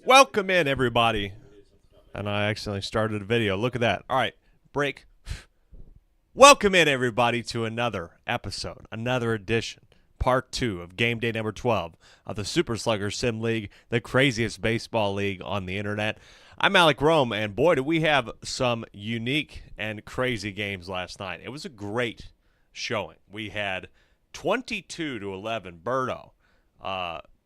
Welcome in, everybody. And I accidentally started a video. Look at that. All right, break. Welcome in, everybody, to another episode, another edition, part 2 of game day number 12 of the Super Sluggers Sim League, the craziest baseball league on the internet. I'm Alec Rome, and boy, did we have some unique and crazy games last night. It was a great showing. We had 22-11 Berto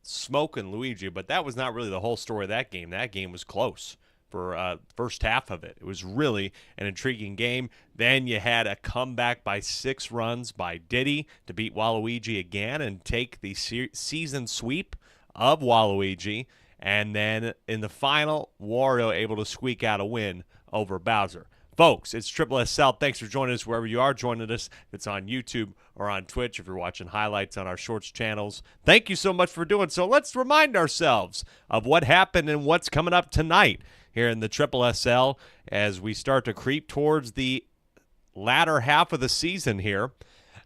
smoking Luigi, but that was not really the whole story of that game. That game was close for first half of it. It was really an intriguing game. Then you had a comeback by 6 runs by Diddy to beat Waluigi again and take the season sweep of Waluigi. And then in the final, Wario able to squeak out a win over Bowser. Folks, it's SSSL. Thanks for joining us wherever you are joining us. If it's on YouTube or on Twitch, if you're watching highlights on our shorts channels, thank you so much for doing so. Let's remind ourselves of what happened and what's coming up tonight here in the SSSL as we start to creep towards the latter half of the season here.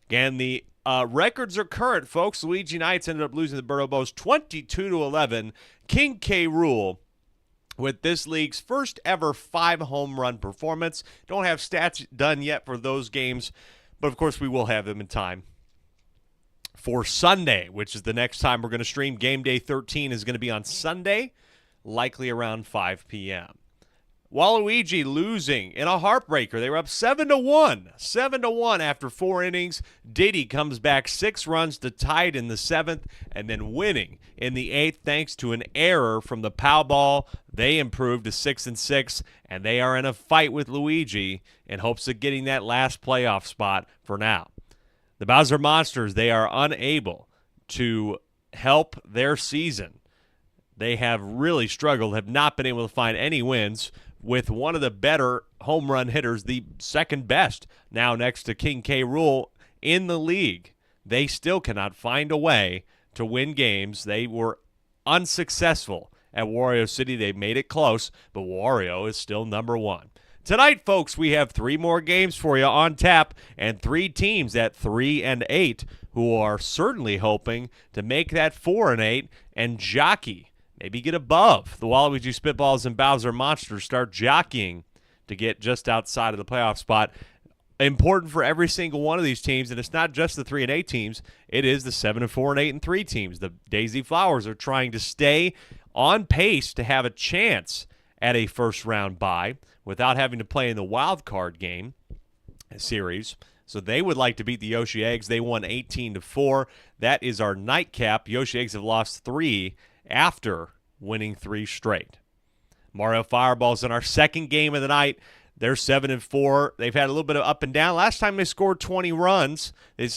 Again, the records are current, folks. Luigi Knights ended up losing the Berto Bows 22-11. King K. Rool with this league's first ever 5 home run performance. Don't have stats done yet for those games, but of course we will have them in time for Sunday, which is the next time we're going to stream. Game day 13 is going to be on Sunday, likely around 5 p.m. Waluigi losing in a heartbreaker. They were up 7-1. 7-1 after 4 innings. Diddy comes back 6 runs to tie it in the 7th and then winning in the 8th thanks to an error from the pow ball. They improved to 6-6, and they are in a fight with Luigi in hopes of getting that last playoff spot for now. The Bowser Monsters, they are unable to help their season. They have really struggled, have not been able to find any wins with one of the better home run hitters, the second best, now next to King K. Rool in the league. They still cannot find a way to win games. They were unsuccessful at Wario City. They made it close, but Wario is still number 1. Tonight, folks, we have 3 more games for you on tap and 3 teams at 3-8 who are certainly hoping to make that 4-8 and jockey, maybe get above the Waluigi Spitballs and Bowser Monsters, start jockeying to get just outside of the playoff spot. Important for every single one of these teams, and it's not just the 3-8 teams. It is the 7-4 and 8-3 teams. The Daisy Flowers are trying to stay on pace to have a chance at a first-round bye without having to play in the wild card game series. So they would like to beat the Yoshi Eggs. They won 18-4. That is our nightcap. Yoshi Eggs have lost 3 after winning 3 straight. Mario Fireballs in our second game of the night. They're 7-4. They've had a little bit of up and down. Last time they scored 20 runs, they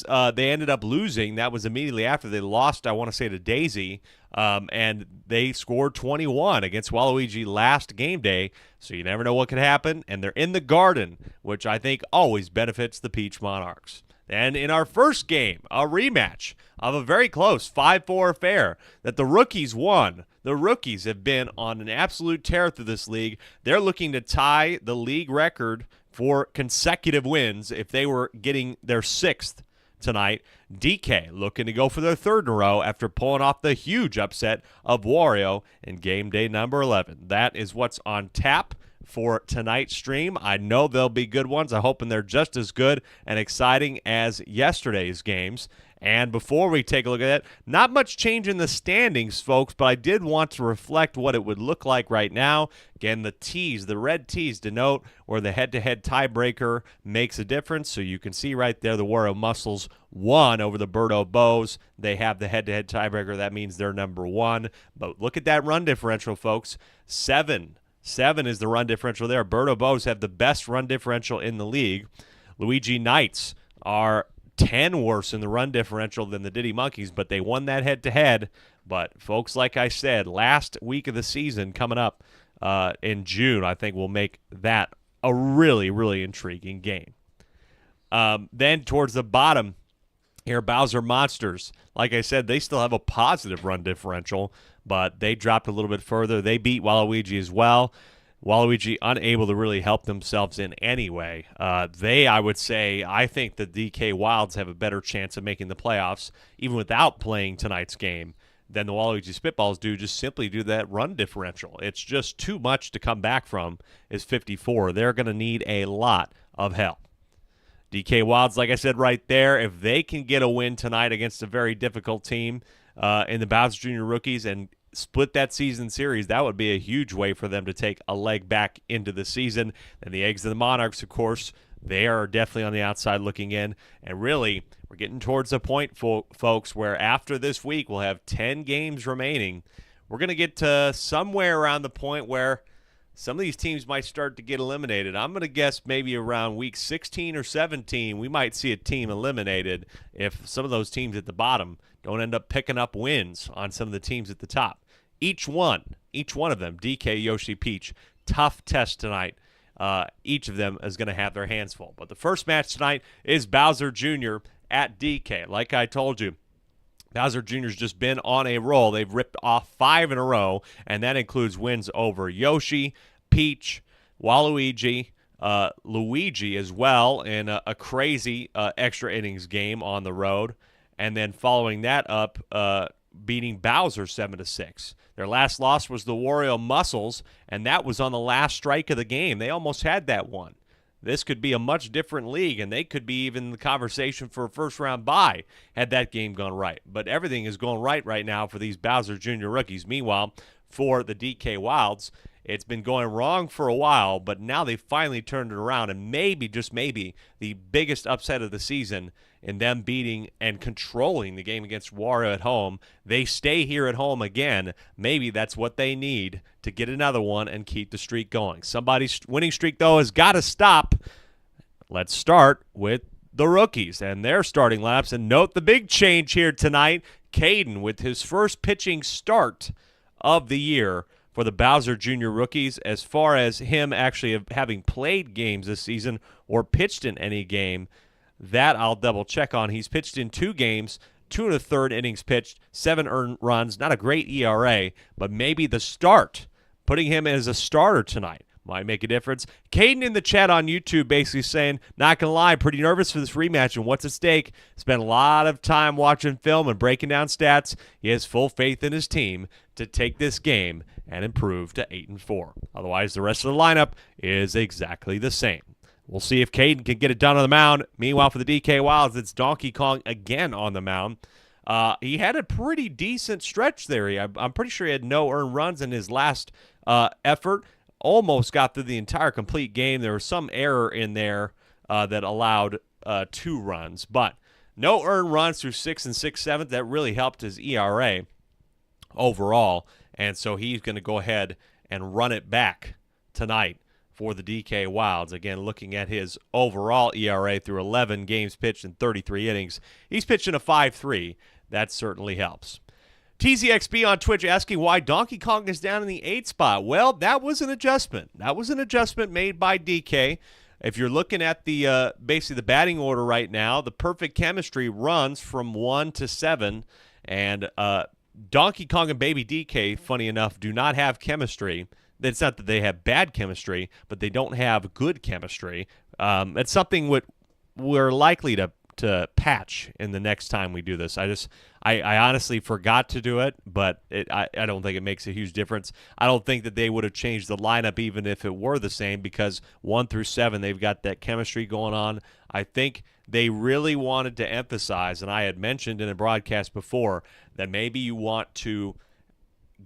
ended up losing. That was immediately after they lost, I want to say, to Daisy. And they scored 21 against Waluigi last game day. So you never know what could happen. And they're in the Garden, which I think always benefits the Peach Monarchs. And in our first game, a rematch of a very close 5-4 affair that the rookies won. The rookies have been on an absolute tear through this league. They're looking to tie the league record for consecutive wins if they were getting their 6th tonight. DK looking to go for their 3rd in a row after pulling off the huge upset of Wario in game day number 11. That is what's on tap for tonight's stream. I know they'll be good ones. I'm hoping they're just as good and exciting as yesterday's games. And before we take a look at it, not much change in the standings, folks, but I did want to reflect what it would look like right now. Again, the T's, the red T's, denote where the head-to-head tiebreaker makes a difference. So you can see right there the Wario Muscles won over the Berto Bows. They have the head-to-head tiebreaker. That means they're number 1. But look at that run differential, folks. 7 is the run differential there. Berto Bows have the best run differential in the league. Luigi Knights are 10 worse in the run differential than the Diddy Monkeys, but they won that head-to-head. But, folks, like I said, last week of the season coming up in June, I think will make that a really, really intriguing game. Then towards the bottom here, Bowser Monsters. Like I said, they still have a positive run differential, but they dropped a little bit further. They beat Waluigi as well. Waluigi unable to really help themselves in any way. I would say, I think the DK Wilds have a better chance of making the playoffs, even without playing tonight's game, than the Waluigi Spitballs do, just simply due to that run differential. It's just too much to come back from is 54. They're going to need a lot of help. DK Wilds, like I said right there, if they can get a win tonight against a very difficult team in the Bowser Jr. Rookies and split that season series, that would be a huge way for them to take a leg back into the season. And the Eggs and the Monarchs, of course, they are definitely on the outside looking in. And really, we're getting towards the point, folks, where after this week, we'll have 10 games remaining. We're going to get to somewhere around the point where some of these teams might start to get eliminated. I'm going to guess maybe around week 16 or 17, we might see a team eliminated if some of those teams at the bottom don't end up picking up wins on some of the teams at the top. Each one of them, DK, Yoshi, Peach, tough test tonight. Each of them is going to have their hands full. But the first match tonight is Bowser Jr. at DK. Like I told you, Bowser Jr.'s just been on a roll. They've ripped off 5 in a row, and that includes wins over Yoshi, Peach, Waluigi, Luigi as well in a crazy extra innings game on the road. And then following that up, beating Bowser 7-6. Their last loss was the Wario Muscles, and that was on the last strike of the game. They almost had that one. This could be a much different league, and they could be even the conversation for a first-round bye had that game gone right. But everything is going right now for these Bowser Jr. Rookies. Meanwhile, for the DK Wilds, it's been going wrong for a while, but now they finally turned it around, and maybe, just maybe, the biggest upset of the season in them beating and controlling the game against Wario at home. They stay here at home again. Maybe that's what they need to get another one and keep the streak going. Somebody's winning streak, though, has got to stop. Let's start with the rookies and their starting laps. And note the big change here tonight. Caden with his first pitching start of the year for the Bowser Jr. Rookies, as far as him actually having played games this season or pitched in any game. That I'll double check on. He's pitched in 2 games, 2 1/3 innings pitched, 7 earned runs. Not a great ERA, but maybe the start, putting him as a starter tonight, might make a difference. Caden in the chat on YouTube basically saying, not going to lie, pretty nervous for this rematch and what's at stake. Spent a lot of time watching film and breaking down stats. He has full faith in his team to take this game and improve to 8-4. Otherwise, the rest of the lineup is exactly the same. We'll see if Caden can get it done on the mound. Meanwhile, for the DK Wilds, it's Donkey Kong again on the mound. He had a pretty decent stretch there. I'm pretty sure he had no earned runs in his last effort. Almost got through the entire complete game. There was some error in there that allowed 2 runs. But no earned runs through 6 6/7. That really helped his ERA overall. And so he's going to go ahead and run it back tonight for the DK Wilds. Again, looking at his overall ERA through 11 games pitched in 33 innings, he's pitching a 5.3. That certainly helps. TZXB on Twitch asking why Donkey Kong is down in the 8th spot. Well, that was an adjustment. That was an adjustment made by DK. If you're looking at the basically the batting order right now, the perfect chemistry runs from 1 to 7, and Donkey Kong and Baby DK, funny enough, do not have chemistry. It's not that they have bad chemistry, but they don't have good chemistry. It's something we're likely to patch in the next time we do this. I honestly forgot to do it, but I don't think it makes a huge difference. I don't think that they would have changed the lineup even if it were the same, because 1 through 7, they've got that chemistry going on. I think they really wanted to emphasize, and I had mentioned in a broadcast before, that maybe you want to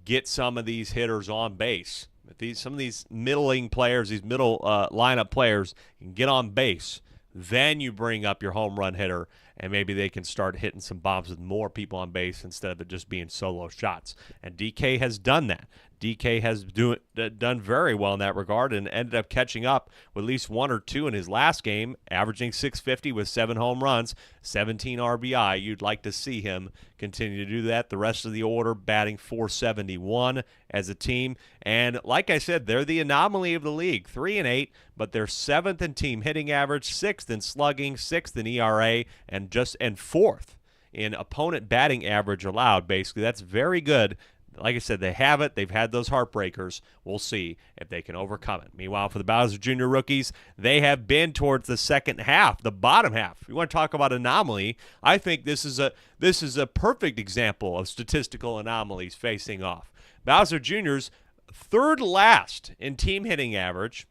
get some of these hitters on base. If some of these middling players, these middle lineup players can get on base, then you bring up your home run hitter, and maybe they can start hitting some bombs with more people on base instead of it just being solo shots. And DK has done that. DK has done very well in that regard and ended up catching up with at least 1 or 2 in his last game, averaging .650 with 7 home runs, 17 RBI. You'd like to see him continue to do that. The rest of the order batting .471 as a team. And like I said, they're the anomaly of the league, 3-8, but they're 7th in team hitting average, 6th in slugging, 6th in ERA, and 4th in opponent batting average allowed. Basically, that's very good. Like I said, they have it. They've had those heartbreakers. We'll see if they can overcome it. Meanwhile, for the Bowser Jr. rookies, they have been towards the second half, the bottom half. If you want to talk about anomaly, I think this is a perfect example of statistical anomalies facing off. Bowser Jr.'s third last in team hitting average,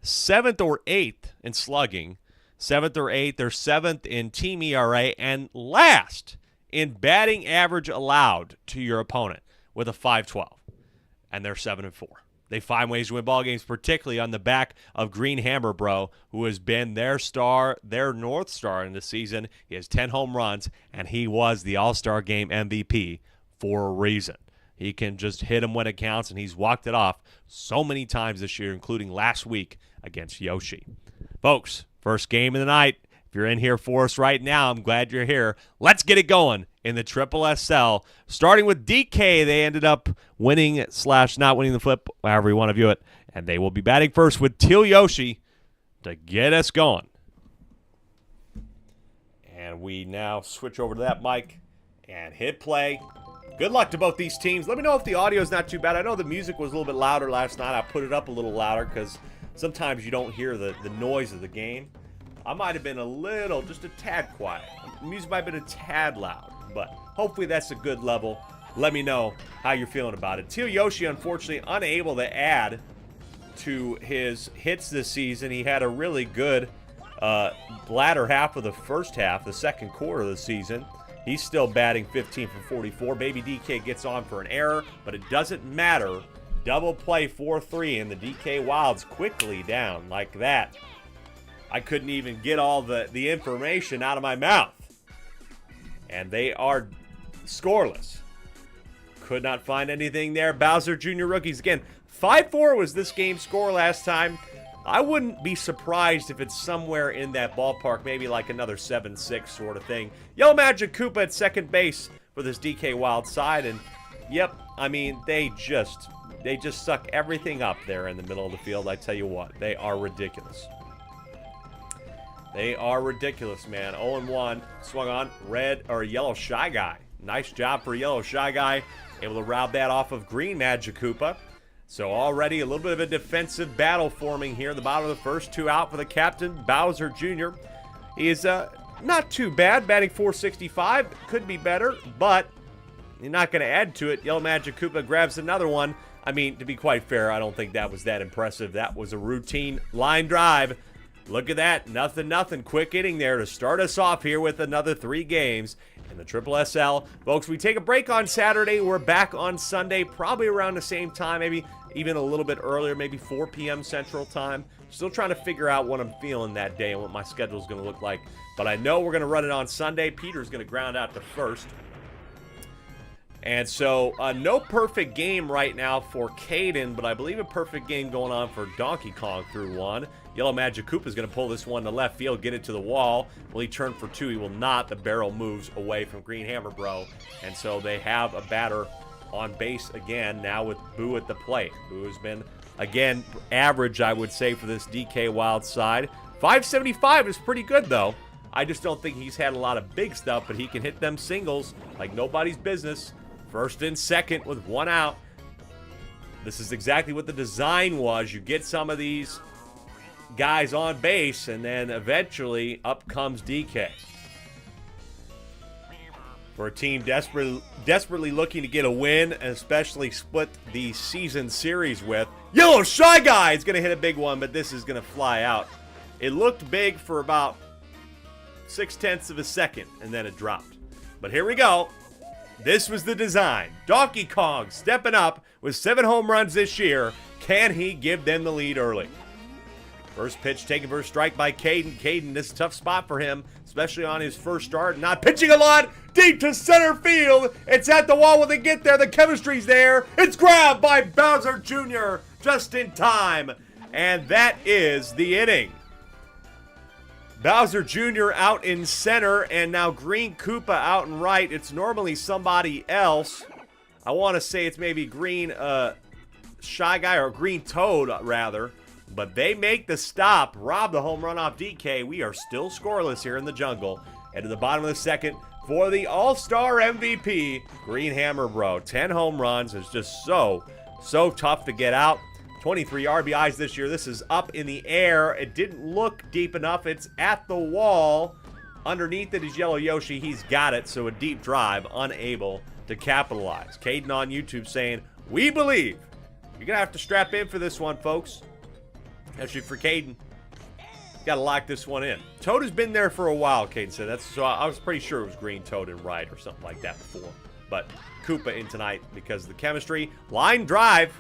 7th or 8th in slugging, 7th or 8th. They're 7th in team ERA, and last in batting average allowed to your opponent with a 5.12, and they're 7-4. They find ways to win ball games, particularly on the back of Green Hammer Bro, who has been their star, their North Star in the season. He has 10 home runs, and he was the All-Star Game MVP for a reason. He can just hit him when it counts, and he's walked it off so many times this year, including last week against Yoshi. Folks, first game of the night. If you're in here for us right now, I'm glad you're here. Let's get it going in the SSSL. Starting with DK, they ended up winning / not winning the flip, however you want to view it. And they will be batting first with Teal Yoshi to get us going. And we now switch over to that mic and hit play. Good luck to both these teams. Let me know if the audio is not too bad. I know the music was a little bit louder last night. I put it up a little louder because sometimes you don't hear the noise of the game. I might have been just a tad quiet. The music might have been a tad loud, but hopefully that's a good level. Let me know how you're feeling about it. Teal Yoshi, unfortunately, unable to add to his hits this season. He had a really good latter half of the first half, the second quarter of the season. He's still batting 15 for 44. Baby DK gets on for an error, but it doesn't matter. Double play 4-3, and the DK Wilds quickly down like that. I couldn't even get all the information out of my mouth. And they are scoreless. Could not find anything there. Bowser Jr. rookies again. 5-4 was this game's score last time. I wouldn't be surprised if it's somewhere in that ballpark, maybe like another 7-6 sort of thing. Yellow Magic Koopa at second base for this DK Wild side. And, yep, I mean, they just suck everything up there in the middle of the field. I tell you what, they are ridiculous. They are ridiculous, man. 0-1, swung on, red or yellow Shy Guy. Nice job for yellow Shy Guy. Able to route that off of green Magic Koopa. So already a little bit of a defensive battle forming here. The bottom of the first, 2 out for the captain, Bowser Jr. He is not too bad, batting .465. Could be better, but you're not going to add to it. Yellow Magic Koopa grabs another one. I mean, to be quite fair, I don't think that was that impressive. That was a routine line drive. Look at that. Nothing. Quick inning there to start us off here with another 3 games in the SSSL. Folks, we take a break on Saturday. We're back on Sunday, probably around the same time, maybe even a little bit earlier, maybe 4 p.m. Central Time. Still trying to figure out what I'm feeling that day and what my schedule is going to look like. But I know we're going to run it on Sunday. Peter's going to ground out to first. And so, no perfect game right now for Caden, but I believe a perfect game going on for Donkey Kong through 1. Yellow Magic Koopa is going to pull this one to left field, get it to the wall. Will he turn for 2? He will not. The barrel moves away from Green Hammer Bro. And so they have a batter on base again, now with Boo at the plate. Boo has been, again, average, I would say, for this DK Wild side. 575 is pretty good, though. I just don't think he's had a lot of big stuff, but he can hit them singles like nobody's business. First and second with 1 out. This is exactly what the design was. You get some of these guys on base, and then eventually up comes DK. For a team desperately looking to get a win, and especially split the season series with, Yellow Shy Guy is going to hit a big one, but this is going to fly out. It looked big for about 0.6 of a second, and then it dropped. But here we go. This was the design. Donkey Kong stepping up with 7 home runs this year. Can he give them the lead early? First pitch taken for a strike by Caden. Caden, this is a tough spot for him, especially on his first start. Not pitching a lot. Deep to center field. It's at the wall when they get there. The chemistry's there. It's grabbed by Bowser Jr. just in time. And that is the inning. Bowser Jr. out in center, and now Green Koopa out in right. It's normally somebody else. I want to say it's maybe Green Shy Guy, or Green Toad, rather. But they make the stop, rob the home run off DK. We are still scoreless here in the jungle. And to the bottom of the second for the All-Star MVP, Green Hammer Bro. 10 home runs is just so tough to get out. 23 RBIs this year. This is up in the air. It didn't look deep enough. It's at the wall. Underneath it is Yellow Yoshi. He's got it, so a deep drive, unable to capitalize. Caden on YouTube saying, we believe. You're going to have to strap in for this one, folks. Actually, for Caden, got to lock this one in. Toad has been there for a while, Caden said. So I was pretty sure it was Green, Toad, and Right or something like that before. But Koopa in tonight because of the chemistry. Line drive.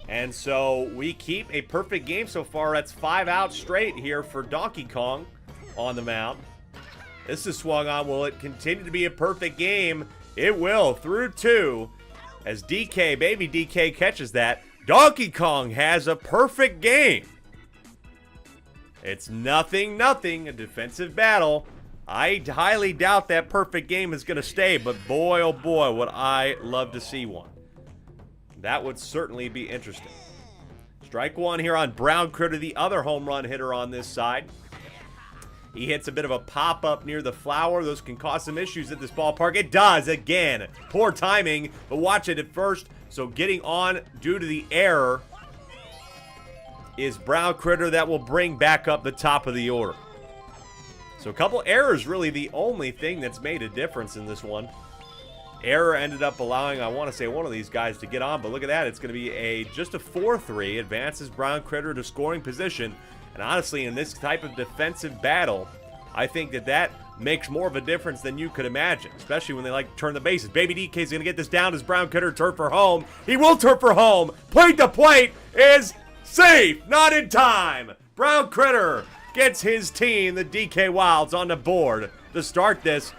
And so we keep a perfect game so far. That's 5 outs straight here for Donkey Kong on the mound. This is swung on. Will it continue to be a perfect game? It will through 2 as DK, baby DK catches that. Donkey Kong has a perfect game. It's 0-0, a defensive battle. I highly doubt that perfect game is going to stay, but boy, oh boy, would I love to see one. That would certainly be interesting. Strike one here on Brown Critter, the other home run hitter on this side. He hits a bit of a pop-up near the flower. Those can cause some issues at this ballpark. It does, again. Poor timing, but watch it at first. So getting on due to the error is Brown Critter. That will bring back up the top of the order. So a couple errors, really the only thing that's made a difference in this one. Error ended up allowing, I want to say, one of these guys to get on, but look at that. It's going to be just a 4-3. Advances Brown Critter to scoring position. And honestly, in this type of defensive battle, I think that makes more of a difference than you could imagine, especially when they like to turn the bases. Baby DK's going to get this down as Brown Critter turn for home. He will turn for home. Plate to plate is safe. Not in time. Brown Critter gets his team, the DK Wilds, on the board to start this.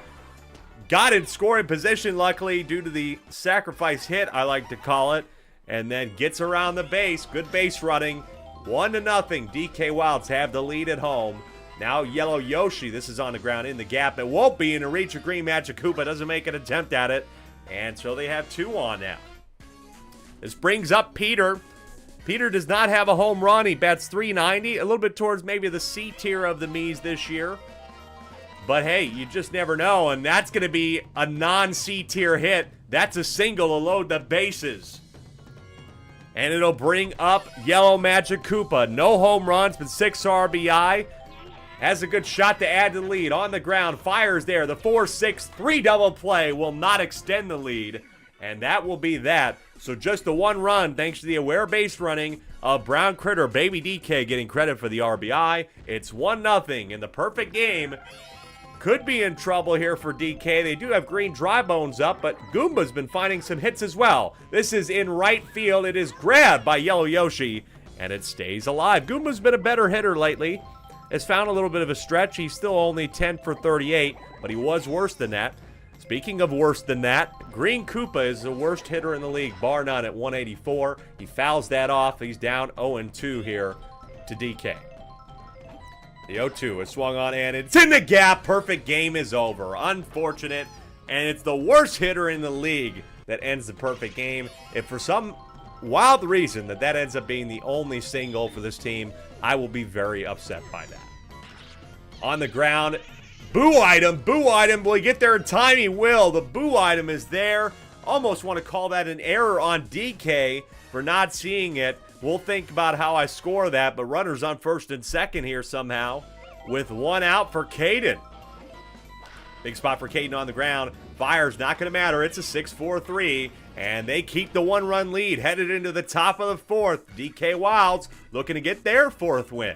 Got in scoring position, luckily, due to the sacrifice hit, I like to call it. And then gets around the base. Good base running. 1-0. DK Wilds have the lead at home. Now Yellow Yoshi. This is on the ground in the gap. It won't be in the reach of Green Magic Koopa. Doesn't make an attempt at it. And so they have 2 on now. This brings up Peter. Peter does not have a home run. He bats .390. A little bit towards maybe the C tier of the Mies this year. But hey, you just never know, and that's going to be a non-C tier hit. That's a single to load the bases. And it'll bring up Yellow Magic Koopa. No home runs, but 6 RBI. Has a good shot to add to the lead. On the ground, fires there. The 4-6-3 double play will not extend the lead. And that will be that. So just the 1 run, thanks to the aware base running of Brown Critter. Baby DK getting credit for the RBI. It's 1-0 in the perfect game. Could be in trouble here for DK. They do have Green Dry Bones up, but Goomba's been finding some hits as well. This is in right field. It is grabbed by Yellow Yoshi, and it stays alive. Goomba's been a better hitter lately. Has found a little bit of a stretch. He's still only 10 for 38, but he was worse than that. Speaking of worse than that, Green Koopa is the worst hitter in the league, bar none, at 184. He fouls that off. He's down 0-2 here to DK. The 0-2 is swung on, and it's in the gap. Perfect game is over. Unfortunate, and it's the worst hitter in the league that ends the perfect game. If for some wild reason that ends up being the only single for this team, I will be very upset by that. On the ground, boo item, boo item. Will he get there in time? He will. The boo item is there. Almost want to call that an error on DK for not seeing it. We'll think about how I score that, but runners on first and second here somehow with 1 out for Caden. Big spot for Caden on the ground. Fire's not going to matter. It's a 6-4-3, and they keep the 1-run lead headed into the top of the 4th. DK Wilds looking to get their 4th win.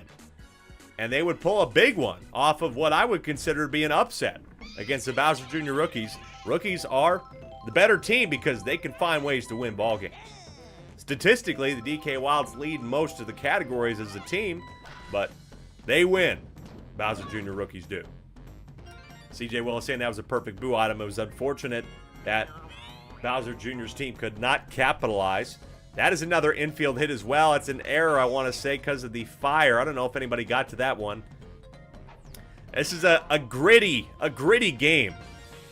And they would pull a big one off of what I would consider to be an upset against the Bowser Jr. rookies. Rookies are the better team because they can find ways to win ball games. Statistically, the DK Wilds lead most of the categories as a team, but they win. Bowser Jr. rookies do. CJ Willis saying that was a perfect boo item. It was unfortunate that Bowser Jr.'s team could not capitalize. That is another infield hit as well. It's an error, I want to say, because of the fire. I don't know if anybody got to that one. This is a gritty game.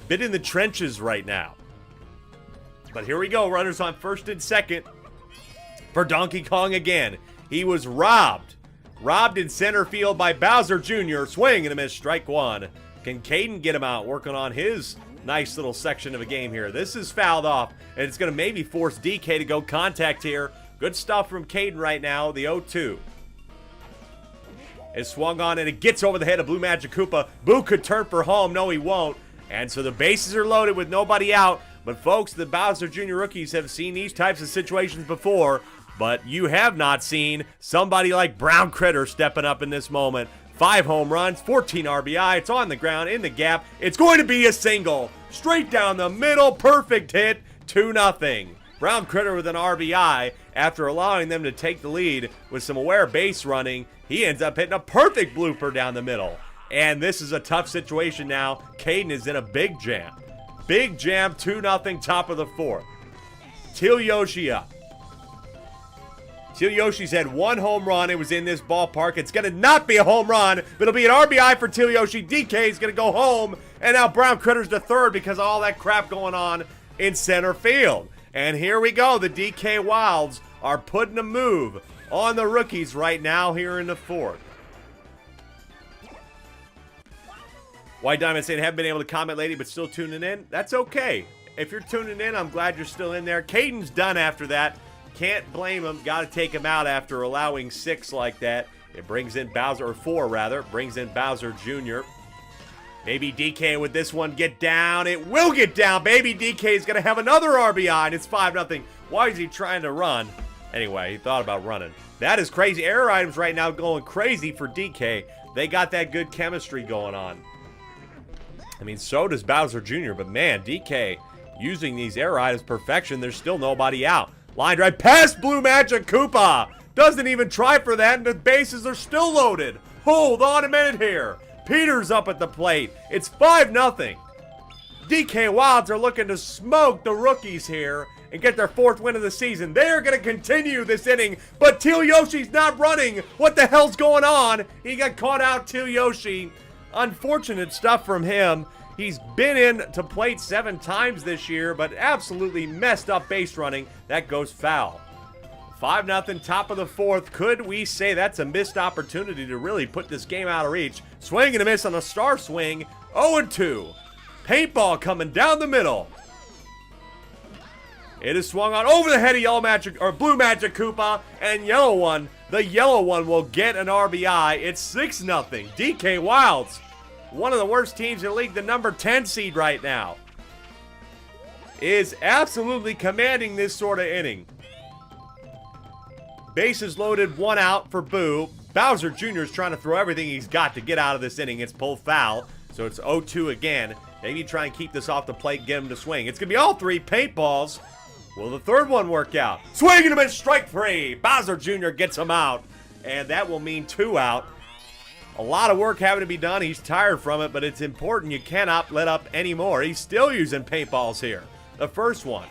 Bit in the trenches right now. But here we go. Runners on first and second. for Donkey Kong again. He was robbed. Robbed in center field by Bowser Jr. Swing and a miss, strike one. Can Caden get him out, working on his nice little section of a game here? This is fouled off, and it's going to maybe force DK to go contact here. Good stuff from Caden right now, the 0-2. It's swung on, and it gets over the head of Blue Magic Koopa. Boo could turn for home. No, he won't. And so the bases are loaded with nobody out. But, folks, the Bowser Jr. rookies have seen these types of situations before. But you have not seen somebody like Brown Critter stepping up in this moment. 5 home runs, 14 RBI. It's on the ground, in the gap. It's going to be a single. Straight down the middle. Perfect hit. 2-0. Brown Critter with an RBI after allowing them to take the lead with some aware base running. He ends up hitting a perfect blooper down the middle. And this is a tough situation now. Caden is in a big jam. Big jam, 2-0, top of the 4th. Teal Yoshi up. Teal Yoshi's had 1 home run. It was in this ballpark. It's going to not be a home run, but it'll be an RBI for Teal Yoshi. DK is going to go home. And now Brown Critter's to third because of all that crap going on in center field. And here we go. The DK Wilds are putting a move on the rookies right now here in the 4th. White Diamond saying, haven't been able to comment lately, but still tuning in. That's okay. If you're tuning in, I'm glad you're still in there. Caden's done after that. Can't blame him. Got to take him out after allowing 6 like that. It brings in Bowser, or 4 rather. Brings in Bowser Jr. Maybe DK with this one get down. It will get down. Baby DK is going to have another RBI, and it's 5-0. Why is he trying to run? Anyway, he thought about running. That is crazy. Error items right now going crazy for DK. They got that good chemistry going on. I mean, so does Bowser Jr., but man, DK using these error items perfection. There's still nobody out. Line drive past Blue Magic Koopa. Doesn't even try for that, and the bases are still loaded. Hold on a minute here. Peter's up at the plate. It's 5-0. DK Wilds are looking to smoke the rookies here and get their 4th win of the season. They are going to continue this inning, but Teal Yoshi's not running. What the hell's going on? He got caught out, Teal Yoshi. Unfortunate stuff from him. He's been in to plate 7 times this year, but absolutely messed up base running. That goes foul. 5-0, top of the 4th. Could we say that's a missed opportunity to really put this game out of reach? Swing and a miss on a star swing. 0-2. Paintball coming down the middle. It is swung on over the head of Yellow Magic, or Blue Magic Koopa, and the yellow one will get an RBI. It's 6-0. DK Wilds, one of the worst teams in the league, the number 10 seed right now, is absolutely commanding this sort of inning. Bases loaded, 1 out for Boo. Bowser Jr. is trying to throw everything he's got to get out of this inning. It's pulled foul, so it's 0-2 again. Maybe try and keep this off the plate, get him to swing. It's going to be all 3 paintballs. Will the 3rd one work out? Swing and a miss, strike 3. Bowser Jr. gets him out, and that will mean 2 out. A lot of work having to be done. He's tired from it, but it's important. You cannot let up anymore. He's still using paintballs here. The first one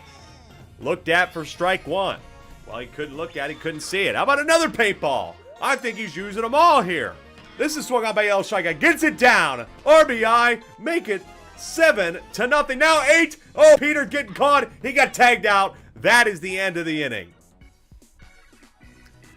looked at for strike 1. Well, he couldn't look at it. He couldn't see it. How about another paintball? I think he's using them all here. This is swung on by Yellow Striker. Gets it down. RBI. Make it 7-0. Now 8. Oh, Peter getting caught. He got tagged out. That is the end of the inning.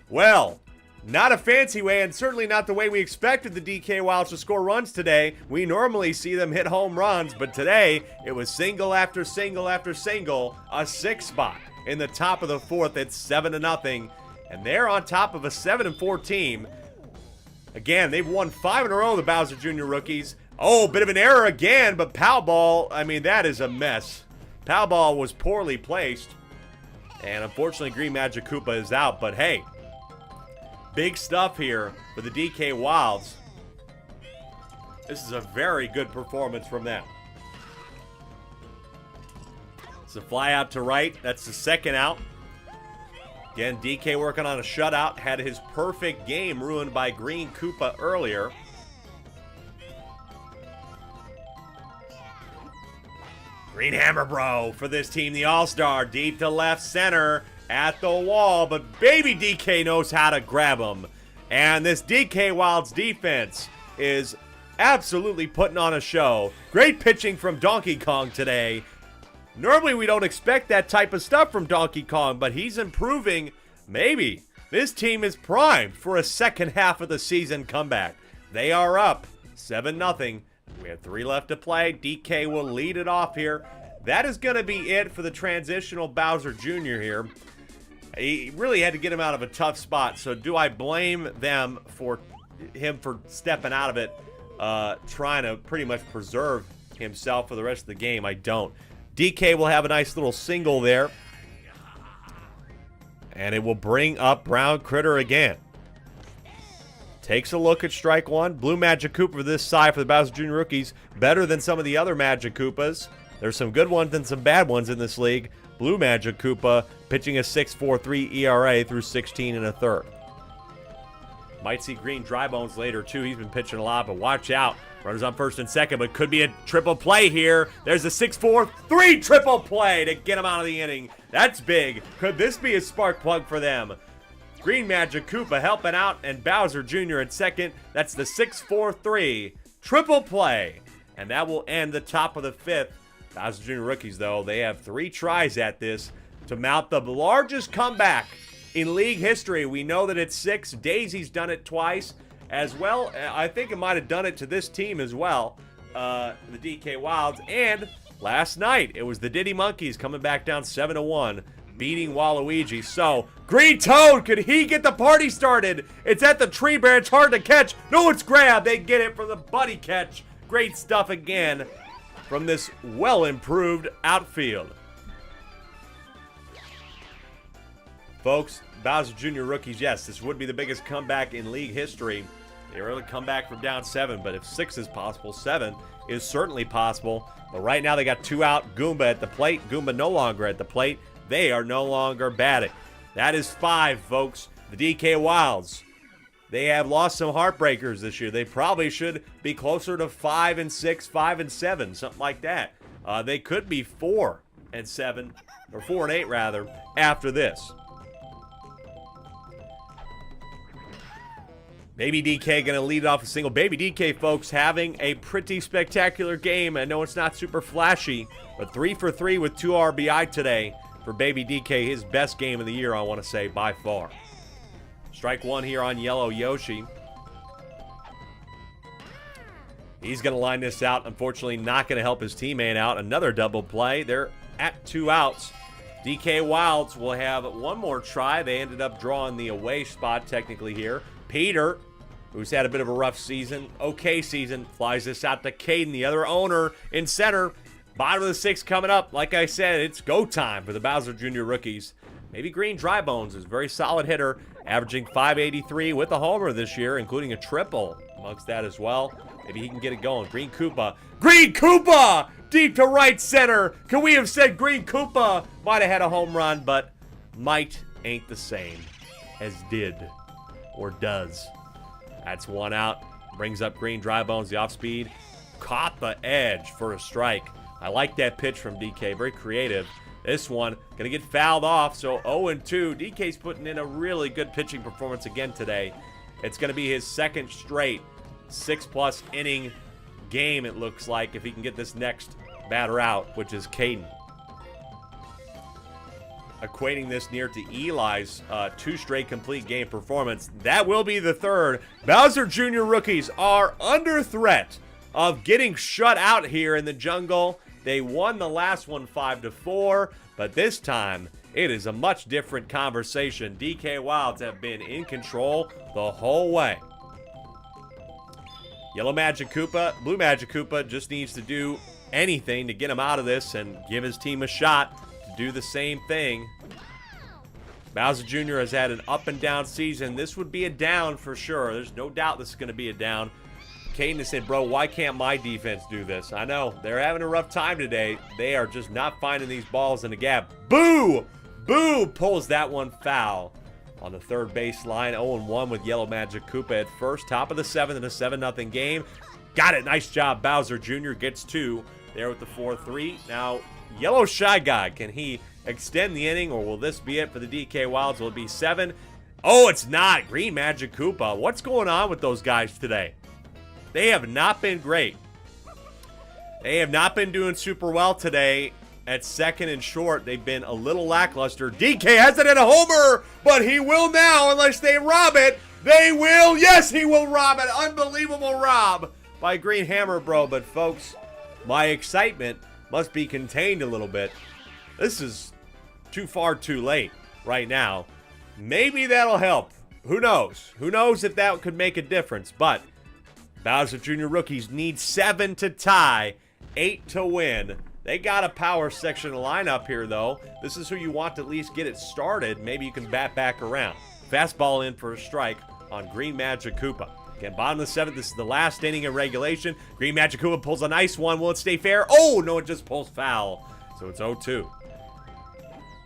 Well, not a fancy way, and certainly not the way we expected the DK Wilds to score runs today. We normally see them hit home runs, but today it was single after single after single. A 6 spot in the top of the 4th at 7-0, and they're on top of a 7-4 team. Again, they've won 5 in a row, the Bowser Jr. rookies. Oh, bit of an error again, but Pow Ball, I mean, that is a mess. Pow Ball was poorly placed, and unfortunately, Green Magic Koopa is out, but hey, big stuff here for the DK Wilds. This is a very good performance from them. It's a fly out to right. That's the 2nd out. Again, DK working on a shutout. Had his perfect game ruined by Green Koopa earlier. Green Hammer Bro for this team. The All-Star deep to left center at the wall. But baby DK knows how to grab him. And this DK Wilds defense is absolutely putting on a show. Great pitching from Donkey Kong today. Normally we don't expect that type of stuff from Donkey Kong, but he's improving maybe this team is primed for a second half of the season comeback. They are up 7-0. We have 3 left to play. DK will lead it off here. That is going to be it for the transitional Bowser Jr. here. He really had to get him out of a tough spot. So do I blame them for him for stepping out of it, trying to pretty much preserve himself for the rest of the game? I don't. DK will have a nice little single there. And it will bring up Brown Critter again. Takes a look at strike one. Blue Magic Koopa this side for the Bowser Jr. rookies. Better than some of the other Magic Koopas. There's some good ones and some bad ones in this league. Blue Magic Koopa pitching a 6.43 ERA through 16 1/3. Might see Green Dry Bones later, too. He's been pitching a lot, but watch out. Runners on first and second, but could be a triple play here. There's a 6-4-3 triple play to get him out of the inning. That's big. Could this be a spark plug for them? Green Magic Koopa helping out, and Bowser Jr. at second. That's the 6-4-3 triple play. And that will end the top of the 5th. Bowser Jr. rookies, though, they have 3 tries at this to mount the largest comeback in league history. We know that it's 6. Daisy's done it twice as well. I think it might have done it to this team as well, the DK Wilds. And last night, it was the Diddy Monkeys coming back down 7-1, beating Waluigi. So, Green Toad, could he get the party started? It's at the tree branch, hard to catch. No, it's grabbed. They get it from the buddy catch. Great stuff again from this well-improved outfield. Folks, Bowser Jr. rookies, yes, this would be the biggest comeback in league history. They really come back from down 7, but if 6 is possible, 7 is certainly possible. But right now they got 2 out. Goomba at the plate. Goomba no longer at the plate. They are no longer batting. That is 5, folks. The DK Wilds, they have lost some heartbreakers this year. They probably should be closer to 5-6, 5-7, something like that. They could be 4-7, or 4-8 rather, after this. Baby DK going to lead off a single. Baby DK, folks, having a pretty spectacular game. I know it's not super flashy, but 3 for 3 with 2 RBI today for Baby DK. His best game of the year, I want to say, by far. Strike one here on Yellow Yoshi. He's going to line this out. Unfortunately, not going to help his teammate out. Another double play. They're at 2 outs. DK Wilds will have one more try. They ended up drawing the away spot technically here. Peter, who's had a bit of a rough season, okay season, flies this out to Caden, the other owner, in center. Bottom of the 6th coming up. Like I said, it's go time for the Bowser Jr. rookies. Maybe Green Dry Bones is a very solid hitter, averaging .583 with a homer this year, including a triple amongst that as well. Maybe he can get it going. Green Koopa. Green Koopa! Deep to right center. Can we have said Green Koopa might have had a home run, but might ain't the same as did or does. That's 1 out. Brings up Green Dry Bones, the off speed. Caught the edge for a strike. I like that pitch from DK. Very creative. This one going to get fouled off, so 0-2. DK's putting in a really good pitching performance again today. It's going to be his 2nd straight 6+ inning game, it looks like, if he can get this next batter out, which is Caden. Equating this near to Eli's 2 straight complete game performance. That will be the 3rd. Bowser Jr. rookies are under threat of getting shut out here in the jungle. They won the last one 5-4, but this time it is a much different conversation. DK Wilds have been in control the whole way. Yellow Magic Koopa, Blue Magic Koopa just needs to do anything to get him out of this and give his team a shot to do the same thing. Bowser Jr. has had an up and down season. This would be a down for sure. There's no doubt this is going to be a down. Caden said, bro, why can't my defense do this? I know. They're having a rough time today. They are just not finding these balls in the gap. Boo! Boo! Pulls that one foul on the 3rd baseline. 0-1 with Yellow Magic Koopa at first. Top of the 7th in a 7-0 game. Got it. Nice job. Bowser Jr. gets 2 there with the 4-3. Now, Yellow Shy Guy, can he extend the inning, or will this be it for the DK Wilds? Will it be 7? Oh, it's not. Green Magic Koopa. What's going on with those guys today? They have not been great. They have not been doing super well today. at second and short. They've been a little lackluster. DK hasn't hit a homer, but he will now unless they rob it. They will. Yes, he will rob it. Unbelievable rob by Green Hammer Bro. But, folks, my excitement must be contained a little bit. This is too far too late right now. Maybe that'll help. Who knows? Who knows if that could make a difference? But Bowser Jr. rookies need 7 to tie, 8 to win. They got a power section lineup here, though. This is who you want to at least get it started. Maybe you can bat back around. Fastball in for a strike on Green Magic Koopa. Again, bottom of the 7th. This is the last inning of regulation. Green Magic Koopa pulls a nice one. Will it stay fair? Oh, no, it just pulls foul. So it's 0-2.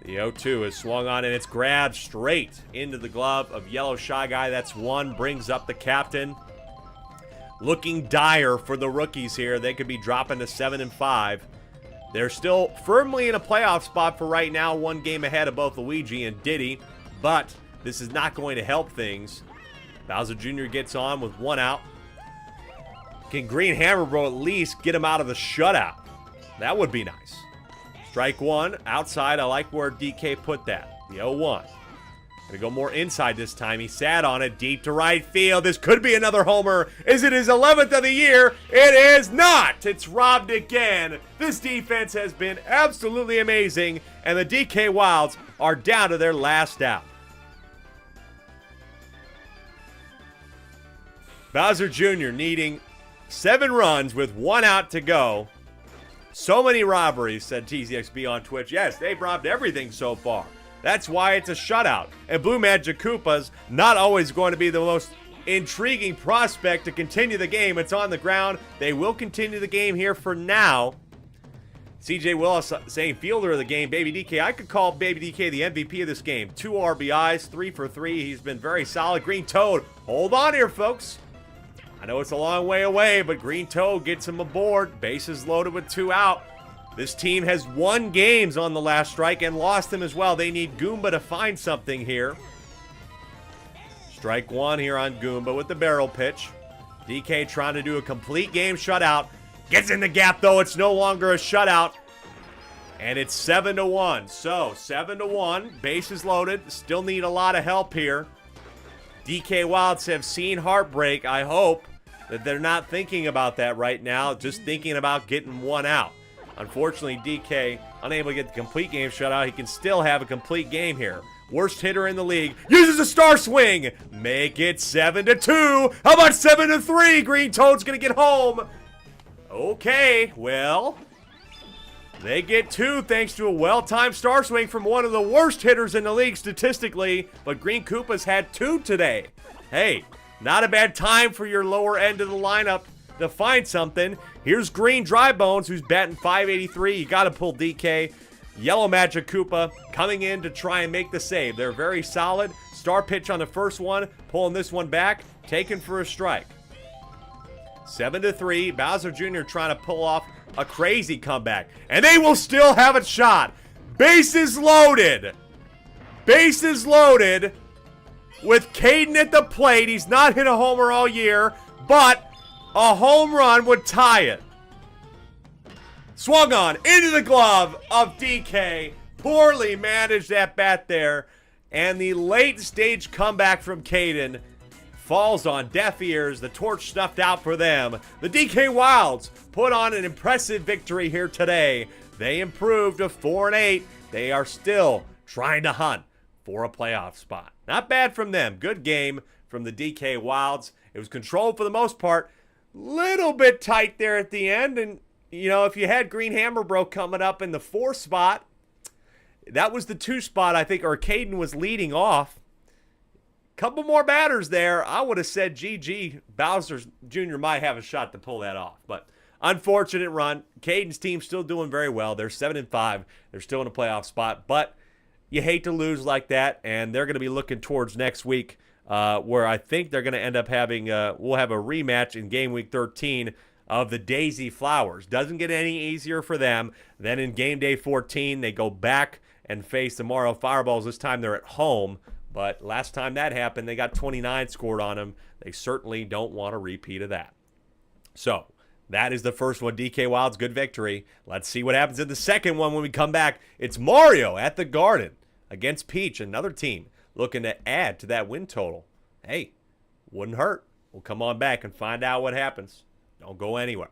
The 0-2 is swung on, and it's grabbed straight into the glove of Yellow Shy Guy. That's one. Brings up the captain. Looking dire for the rookies here. They could be dropping to 7-5. They're still firmly in a playoff spot for right now. One game ahead of both Luigi and Diddy. But this is not going to help things. Bowser Jr. gets on with 1 out. Can Green Hammer Bro at least get him out of the shutout? That would be nice. Strike 1, outside. I like where DK put that. The 0-1. Gonna go more inside this time. He sat on it deep to right field. This could be another homer. Is it his 11th of the year? It is not. It's robbed again. This defense has been absolutely amazing, and the DK Wilds are down to their last out. Bowser Jr. needing 7 runs with 1 out to go. So many robberies, said TZXB on Twitch. Yes, they've robbed everything so far. That's why it's a shutout. And Blue Magic Koopa's not always going to be the most intriguing prospect to continue the game. It's on the ground. They will continue the game here for now. CJ Willis saying fielder of the game, Baby DK. I could call Baby DK the MVP of this game. 2 RBIs, 3 for 3. He's been very solid. Green Toad, hold on here, folks. I know it's a long way away, but Green Toad gets him aboard. Bases loaded with 2 out. This team has won games on the last strike and lost them as well. They need Goomba to find something here. Strike 1 here on Goomba with the barrel pitch. DK trying to do a complete game shutout. Gets in the gap, though. It's no longer a shutout. And it's 7-1. So, 7-1. Bases loaded. Still need a lot of help here. DK Wilds have seen heartbreak. I hope that they're not thinking about that right now. Just thinking about getting 1 out. Unfortunately, DK, unable to get the complete game shutout. He can still have a complete game here. Worst hitter in the league. Uses a star swing. Make it 7-2. How about 7-3? Green Toad's going to get home. Okay, well, they get 2 thanks to a well-timed star swing from one of the worst hitters in the league statistically. But Green Koopa's had 2 today. Hey, not a bad time for your lower end of the lineup to find something. Here's Green Dry Bones, who's batting .583. You got to pull DK. Yellow Magic Koopa coming in to try and make the save. They're very solid. Star pitch on the first one, pulling this one back, taken for a strike. 7-3. Bowser Jr. trying to pull off a crazy comeback, and they will still have a shot. Bases loaded. Bases loaded with Caden at the plate. He's not hit a homer all year, but a home run would tie it. Swung on into the glove of DK. Poorly managed at bat there. And the late stage comeback from Caden falls on deaf ears. The torch snuffed out for them. The DK Wilds put on an impressive victory here today. They improved to 4-8. They are still trying to hunt for a playoff spot. Not bad from them. Good game from the DK Wilds. It was controlled for the most part. Little bit tight there at the end. And, you know, if you had Green Hammer Bro coming up in the 4 spot, that was the 2 spot, I think, or Caden was leading off. Couple more batters there. I would have said GG. Bowser Jr. might have a shot to pull that off. But unfortunate run. Caden's team still doing very well. They're 7-5. They're still in a playoff spot. But you hate to lose like that. And they're going to be looking towards next week, where I think they're going to end up having, we'll have a rematch in game week 13 of the Daisy Flowers. Doesn't get any easier for them. Then in game day 14, they go back and face the Morrow Fireballs. This time they're at home. But last time that happened, they got 29 scored on them. They certainly don't want a repeat of that. So That is the first one. DK Wild's good victory. Let's see what happens in the second one when we come back. It's Mario at the Garden against Peach, another team looking to add to that win total. Hey, wouldn't hurt. We'll come on back and find out what happens. Don't go anywhere.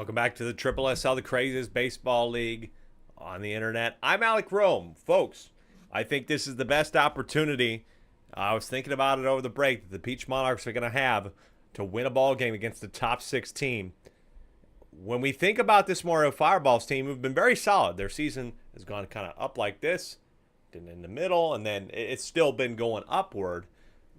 Welcome back to the Triple SL, the craziest baseball league on the internet. I'm Alec Rome. Folks, I think this is the best opportunity. I was thinking about it over the break that the Peach Monarchs are going to have to win a ball game against the top 6 team. When we think about this Mario Fireballs team, who've been very solid. Their season has gone kind of up like this, and in the middle, and then it's still been going upward.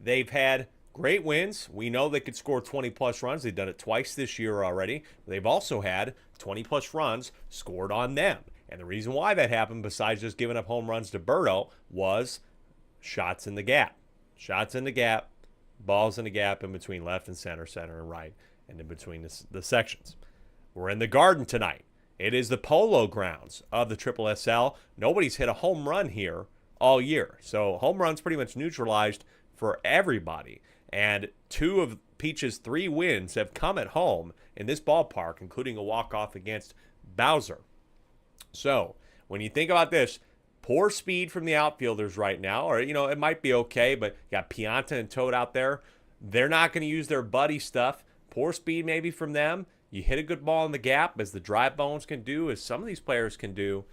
They've had great wins. We know they could score 20-plus runs. They've done it twice this year already. They've also had 20-plus runs scored on them. And the reason why that happened, besides just giving up home runs to Berto, was shots in the gap. Shots in the gap, balls in the gap in between left and center, center and right, and in between the sections. We're in the Garden tonight. It is the polo grounds of the Triple SL. Nobody's hit a home run here all year. So home runs pretty much neutralized for everybody. And 2 of Peach's 3 wins have come at home in this ballpark, including a walk-off against Bowser. So when you think about this, poor speed from the outfielders right now, or, it might be okay, but you got Pianta and Toad out there. They're not going to use their buddy stuff. Poor speed maybe from them. You hit a good ball in the gap, as the Dry Bones can do, as some of these players can do.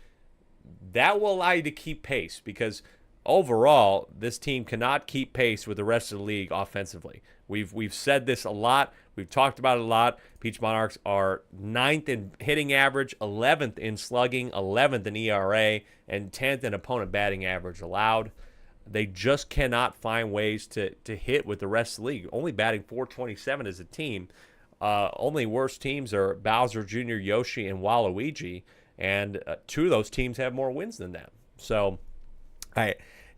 That will allow you to keep pace, because overall, this team cannot keep pace with the rest of the league offensively. We've said this a lot. We've talked about it a lot. Peach Monarchs are 9th in hitting average, 11th in slugging, 11th in ERA, and 10th in opponent batting average allowed. They just cannot find ways to hit with the rest of the league. Only batting .427 as a team. Only worst teams are Bowser Jr., Yoshi, and Waluigi, and 2 of those teams have more wins than them. So,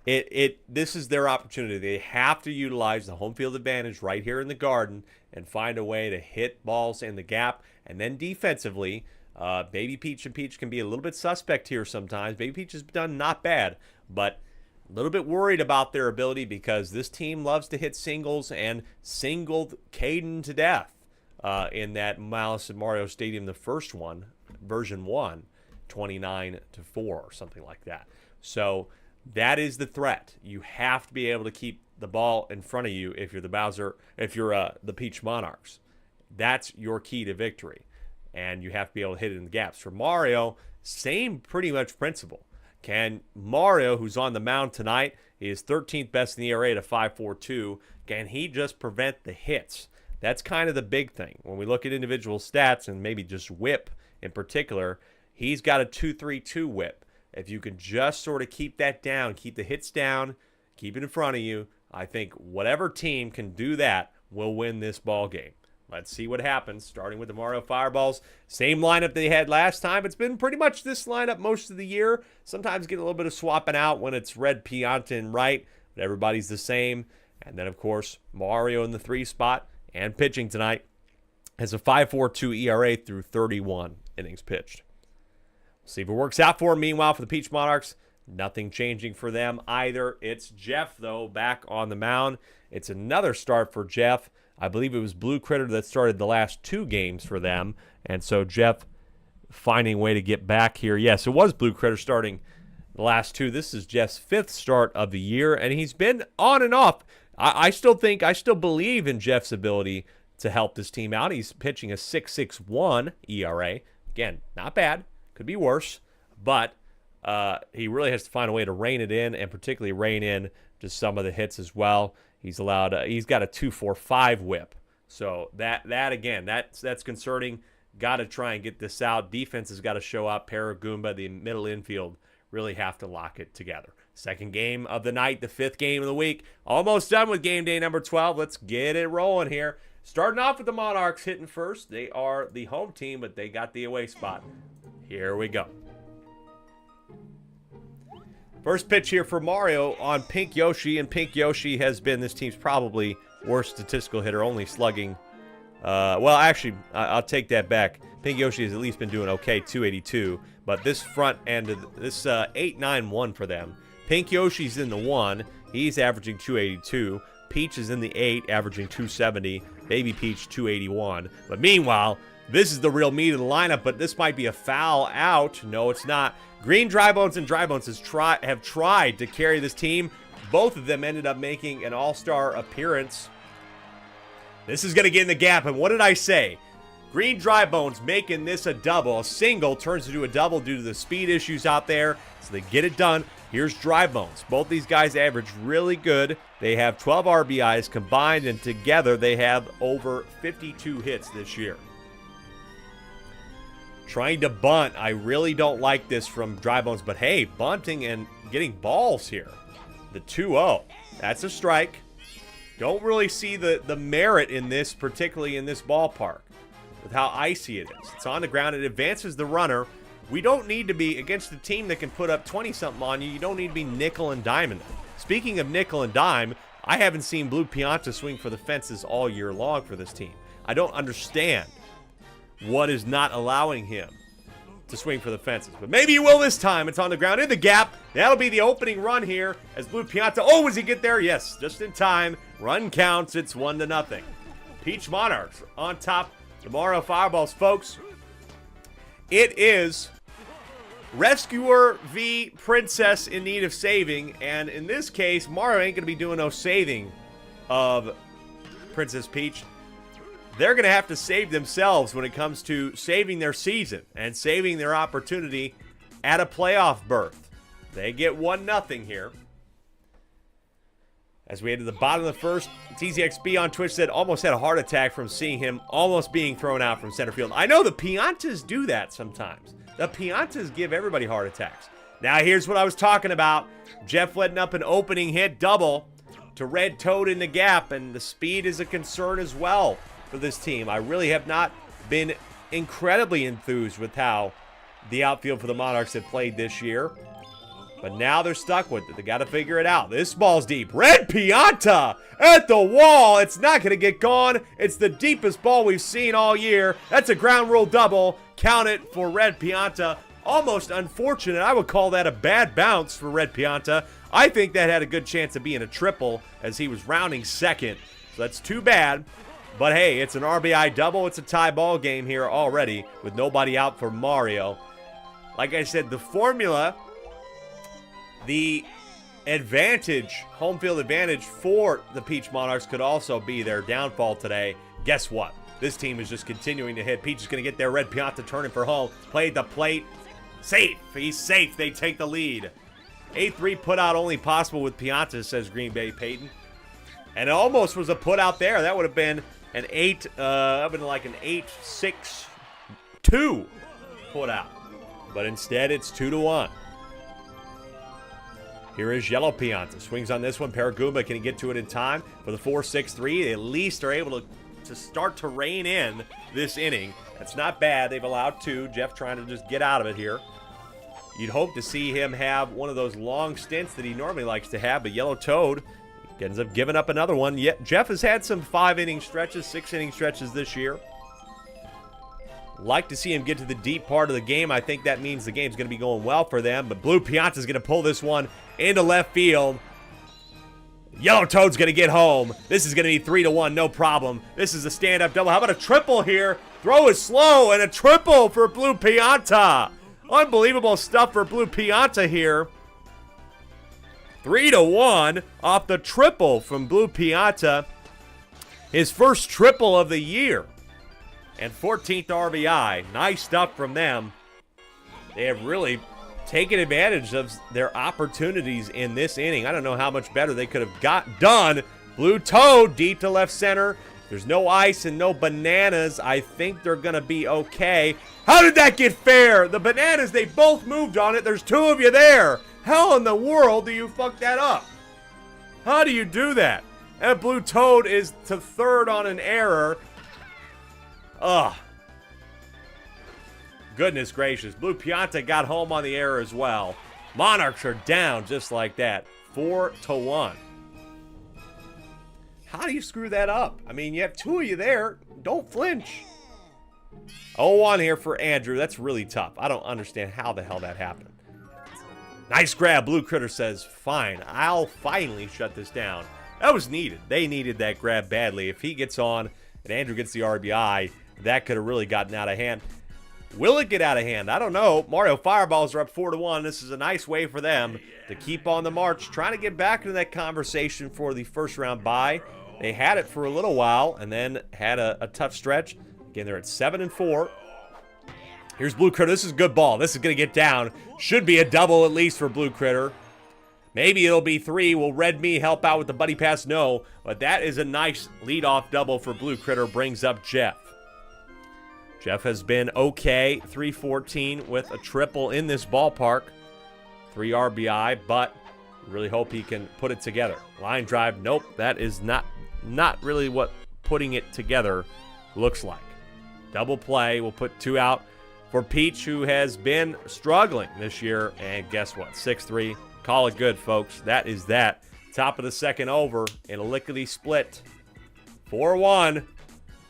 this is their opportunity. They have to utilize the home field advantage right here in the Garden and find a way to hit balls in the gap. And then defensively, Baby Peach and Peach can be a little bit suspect here sometimes. Baby Peach has done not bad, but a little bit worried about their ability, because this team loves to hit singles and singled Caden to death in that Malice at Mario Stadium, the first one, version 1, 29-4 or something like that. So that is the threat. You have to be able to keep the ball in front of you if you're the Peach Monarchs. That's your key to victory. And you have to be able to hit it in the gaps. For Mario, same pretty much principle. Can Mario, who's on the mound tonight, he is 13th best in the ERA at 5.42. Can he just prevent the hits? That's kind of the big thing. When we look at individual stats, and maybe just whip in particular, he's got a 2.32 whip. If you can just sort of keep that down, keep the hits down, keep it in front of you, I think whatever team can do that will win this ball game. Let's see what happens, starting with the Mario Fireballs. Same lineup they had last time. It's been pretty much this lineup most of the year. Sometimes get a little bit of swapping out when it's red, Pianta, and right, but everybody's the same. And then, of course, Mario in the 3 spot and pitching tonight has a 5.42 ERA through 31 innings pitched. See if it works out for him. Meanwhile, for the Peach Monarchs, nothing changing for them either. It's Jeff, though, back on the mound. It's another start for Jeff. I believe it was Blue Critter that started the last 2 games for them. And so Jeff finding a way to get back here. Yes, it was Blue Critter starting the last 2. This is Jeff's 5th start of the year, and he's been on and off. I still believe in Jeff's ability to help this team out. He's pitching a 6.61 ERA. Again, not bad. Could be worse, but he really has to find a way to rein it in, and particularly rein in just some of the hits as well. He's got a 2.45 whip, so that again, that's concerning. Got to try and get this out. Defense has got to show up. Paragoomba, the middle infield, really have to lock it together. Second game of the night, the 5th game of the week. Almost done with game day number 12. Let's get it rolling here. Starting off with the Monarchs hitting first. They are the home team, but they got the away spot. Here we go. First pitch here for Mario on Pink Yoshi, and Pink Yoshi has been this team's probably worst statistical hitter, only slugging. Well, actually, I'll take that back. Pink Yoshi has at least been doing okay, 282, but this front end of this 8.91 for them. Pink Yoshi's in the 1. He's averaging 282. Peach is in the 8, averaging 270. Baby Peach, 281. But meanwhile, this is the real meat of the lineup, but this might be a foul out. No, it's not. Green Dry Bones and Dry Bones have tried to carry this team. Both of them ended up making an all-star appearance. This is going to get in the gap, and what did I say? Green Dry Bones making this a double. A single turns into a double due to the speed issues out there, so they get it done. Here's Dry Bones. Both these guys average really good. They have 12 RBIs combined, and together they have over 52 hits this year. Trying to bunt. I really don't like this from Dry Bones, but hey, bunting and getting balls here. The 2-0. That's a strike. Don't really see the merit in this, particularly in this ballpark, with how icy it is. It's on the ground. It advances the runner. We don't need to be, against a team that can put up 20-something on you, you don't need to be nickel and diming them. Speaking of nickel and dime, I haven't seen Blue Pianta swing for the fences all year long for this team. I don't understand what is not allowing him to swing for the fences. But maybe he will this time. It's on the ground in the gap. That'll be the opening run here as Blue Pianta. Oh, does he get there? Yes, just in time. Run counts. It's 1-0. Peach Monarchs on top. The Mario Fireballs, folks. It is Rescuer v. Princess in need of saving. And in this case, Mario ain't going to be doing no saving of Princess Peach. They're going to have to save themselves when it comes to saving their season and saving their opportunity at a playoff berth. They get 1-0 here. As we head to the bottom of the first, TZXB on Twitch said almost had a heart attack from seeing him almost being thrown out from center field. I know the Piantas do that sometimes. The Piantas give everybody heart attacks. Now here's what I was talking about. Jeff letting up an opening hit double to Red Toad in the gap, and the speed is a concern as well for this team. I really have not been incredibly enthused with how the outfield for the Monarchs have played this year. But now they're stuck with it. They got to figure it out. This ball's deep. Red Pianta at the wall. It's not going to get gone. It's the deepest ball we've seen all year. That's a ground rule double. Count it for Red Pianta. Almost unfortunate. I would call that a bad bounce for Red Pianta. I think that had a good chance of being a triple as he was rounding second. So that's too bad. But hey, it's an RBI double. It's a tie ball game here already with nobody out for Mario. Like I said, the formula, the advantage, home field advantage for the Peach Monarchs could also be their downfall today. Guess what? This team is just continuing to hit. Peach is going to get there. Red Pianta turning for home. Play at the plate. Safe. He's safe. They take the lead. 8-3 put out only possible with Pianta, says Green Bay Peyton. And it almost was a put out there. That would have been an 8-6-2 put out. But instead, it's 2-1. Here is Yellow Pianta. Swings on this one. Paragoomba, can he get to it in time for the 4-6-3? They at least are able to start to rein in this inning. That's not bad. They've allowed 2. Jeff trying to just get out of it here. You'd hope to see him have one of those long stints that he normally likes to have, but Yellow Toad ends up giving up another one. Yet Jeff has had some 5-inning stretches, 6-inning stretches this year. Like to see him get to the deep part of the game. I think that means the game's going to be going well for them. But Blue Pianta's going to pull this one into left field. Yellow Toad's going to get home. This is going to be 3-1, no problem. This is a stand-up double. How about a triple here? Throw is slow, and a triple for Blue Pianta. Unbelievable stuff for Blue Pianta here. 3-1 off the triple from Blue Pianta. His first triple of the year. And 14th RBI. Nice stuff from them. They have really taken advantage of their opportunities in this inning. I don't know how much better they could have got done. Blue Toad deep to left center. There's no ice and no bananas. I think they're going to be okay. How did that get fair? The bananas, they both moved on it. There's 2 of you there. How in the world do you fuck that up? How do you do that? And Blue Toad is to third on an error. Ugh. Goodness gracious. Blue Pianta got home on the error as well. Monarchs are down just like that. 4-1. How do you screw that up? I mean, you have 2 of you there. Don't flinch. 0-1 here for Andrew. That's really tough. I don't understand how the hell that happened. Nice grab. Blue Critter says, fine. I'll finally shut this down. That was needed. They needed that grab badly. If he gets on and Andrew gets the RBI, that could have really gotten out of hand. Will it get out of hand? I don't know. Mario Fireballs are up 4-1. This is a nice way for them to keep on the march, trying to get back into that conversation for the first round bye. They had it for a little while and then had a tough stretch. Again, they're at 7 and 4. Here's Blue Critter. This is a good ball. This is going to get down. Should be a double at least for Blue Critter. Maybe it'll be 3. Will Red Me help out with the buddy pass? No. But that is a nice leadoff double for Blue Critter. Brings up Jeff. Jeff has been okay. 314 with a triple in this ballpark. 3 RBI, but really hope he can put it together. Line drive. Nope. That is not really what putting it together looks like. Double play. We'll put 2 out for Peach, who has been struggling this year. And guess what? 6-3. Call it good, folks. That is that. Top of the second over in a lickety split. 4-1.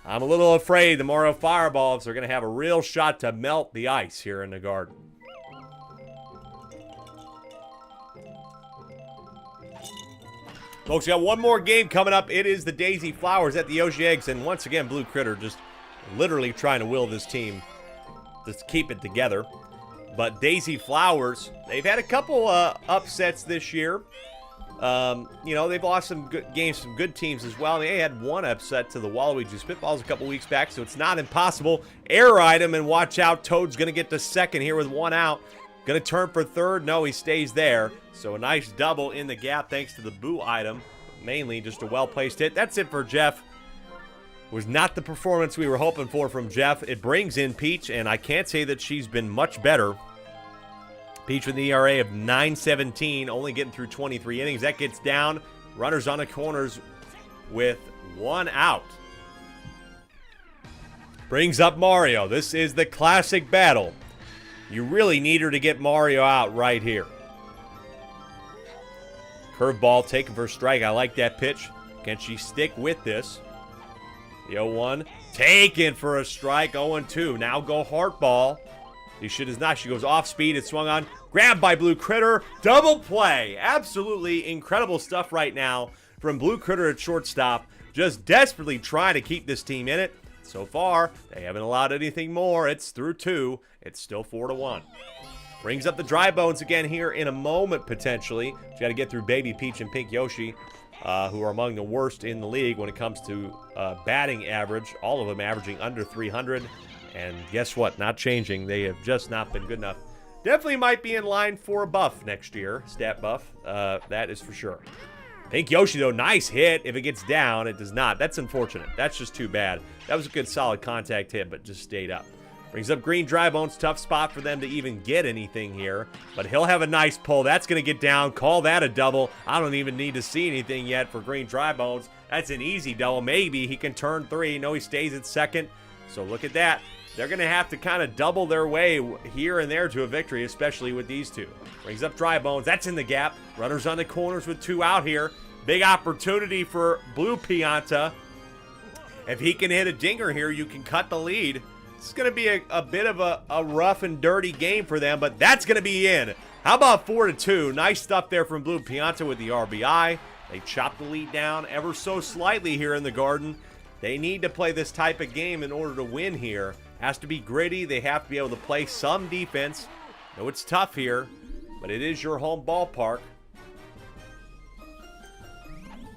I'm a little afraid the Mario Fireballs are going to have a real shot to melt the ice here in the Garden. Folks, we got one more game coming up. It is the Daisy Flowers at the Yoshi Eggs. And once again, Blue Critter just literally trying to will this team to keep it together. But Daisy Flowers, they've had a couple upsets this year. You know, they've lost some good games, some good teams as well. They had one upset to the Waluigi Spitballs a couple weeks back, so it's not impossible. Error item, and watch out. Toad's going to get to second here with 1 out. Going to turn for third. No, he stays there. So a nice double in the gap thanks to the boo item. Mainly just a well-placed hit. That's it for Jeff. Was not the performance we were hoping for from Jeff. It brings in Peach, and I can't say that she's been much better. Peach with an ERA of 9.17, only getting through 23 innings. That gets down. Runners on the corners with 1 out. Brings up Mario. This is the classic battle. You really need her to get Mario out right here. Curveball taken for a strike. I like that pitch. Can she stick with this? The 0-1 taken for a strike. 0-2. Now go heart ball. She does not. She goes off speed. It's swung on. Grabbed by Blue Critter. Double play. Absolutely incredible stuff right now from Blue Critter at shortstop. Just desperately trying to keep this team in it. So far, they haven't allowed anything more. It's through 2. It's still 4-1. Brings up the dry bones again here in a moment, potentially. You got to get through Baby Peach and Pink Yoshi, who are among the worst in the league when it comes to batting average. All of them averaging under 300. And guess what? Not changing. They have just not been good enough. Definitely might be in line for a buff next year. Stat buff. That is for sure. Pink Yoshi, though, nice hit. If it gets down, it does not. That's unfortunate. That's just too bad. That was a good, solid contact hit, but just stayed up. Brings up Green Dry Bones. Tough spot for them to even get anything here. But he'll have a nice pull. That's going to get down. Call that a double. I don't even need to see anything yet for Green Dry Bones. That's an easy double. Maybe he can turn 3. No, he stays at second. So look at that. They're going to have to kind of double their way here and there to a victory, especially with these two. Brings up Dry Bones. That's in the gap. Runners on the corners with 2 out here. Big opportunity for Blue Pianta. If he can hit a dinger here, you can cut the lead. It's going to be a bit of a rough and dirty game for them, but that's going to be in. How about 4-2? Nice stuff there from Blue Pianta with the RBI. They chop the lead down ever so slightly here in the Garden. They need to play this type of game in order to win here. Has to be gritty. They have to be able to play some defense. I know it's tough here, but it is your home ballpark.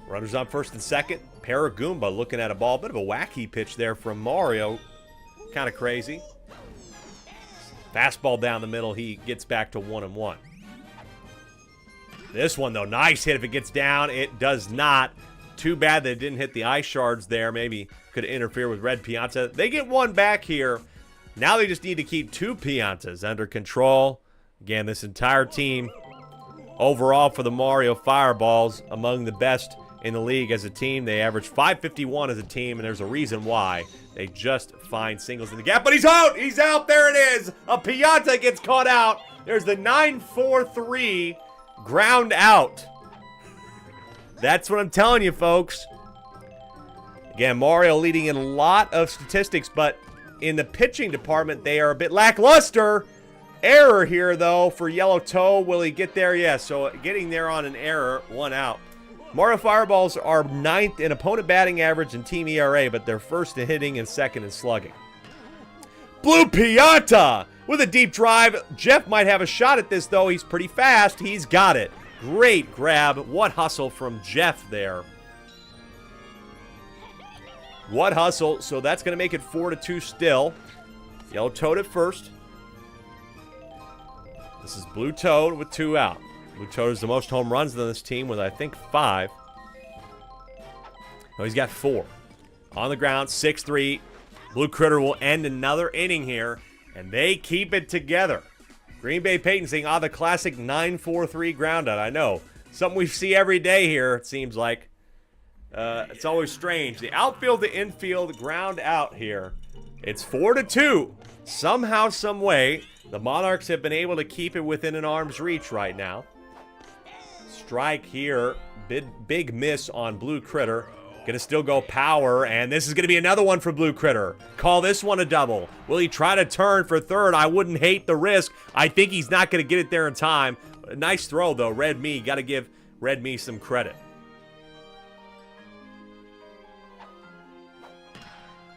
Runners on first and second. Paragoomba looking at a ball. Bit of a wacky pitch there from Mario. Kind of crazy. Fastball down the middle. He gets back to 1-1. This one, though, nice hit. If it gets down, it does not. Too bad that it didn't hit the ice shards there. Maybe could interfere with Red Pianta. They get 1 back here. Now they just need to keep 2 Piantas under control. Again, this entire team overall for the Mario Fireballs among the best in the league as a team. They average 551 as a team, and there's a reason why. They just find singles in the gap. But he's out! He's out! There it is! A Pianta gets caught out. There's the 9-4-3 ground out. That's what I'm telling you, folks. Again, Mario leading in a lot of statistics, but in the pitching department, they are a bit lackluster. Error here, though, for Yellow Toe. Will he get there? Yes, so getting there on an error, 1 out. Mario Fireballs are 9th in opponent batting average and team ERA, but they're first in hitting and second in slugging. Blue Pianta with a deep drive. Jeff might have a shot at this, though. He's pretty fast. He's got it. Great grab. What hustle from Jeff there. What hustle? So that's going to make it 4-2 still. Yellow Toad at first. This is Blue Toad with 2 out. Blue Toad is the most home runs on this team with, I think, 5. No, he's got 4. On the ground, 6-3. Blue Critter will end another inning here, and they keep it together. Green Bay Peyton saying, the classic 9-4-3 ground out. I know. Something we see every day here, it seems like. It's always strange. The outfield to infield ground out here. It's 4-2. Somehow, some way, the Monarchs have been able to keep it within an arm's reach right now. Strike here. Big miss on Blue Critter. Gonna still go power, and this is gonna be another one for Blue Critter. Call this one a double. Will he try to turn for third? I wouldn't hate the risk. I think he's not gonna get it there in time. Nice throw, though. Red Me, gotta give Red Me some credit.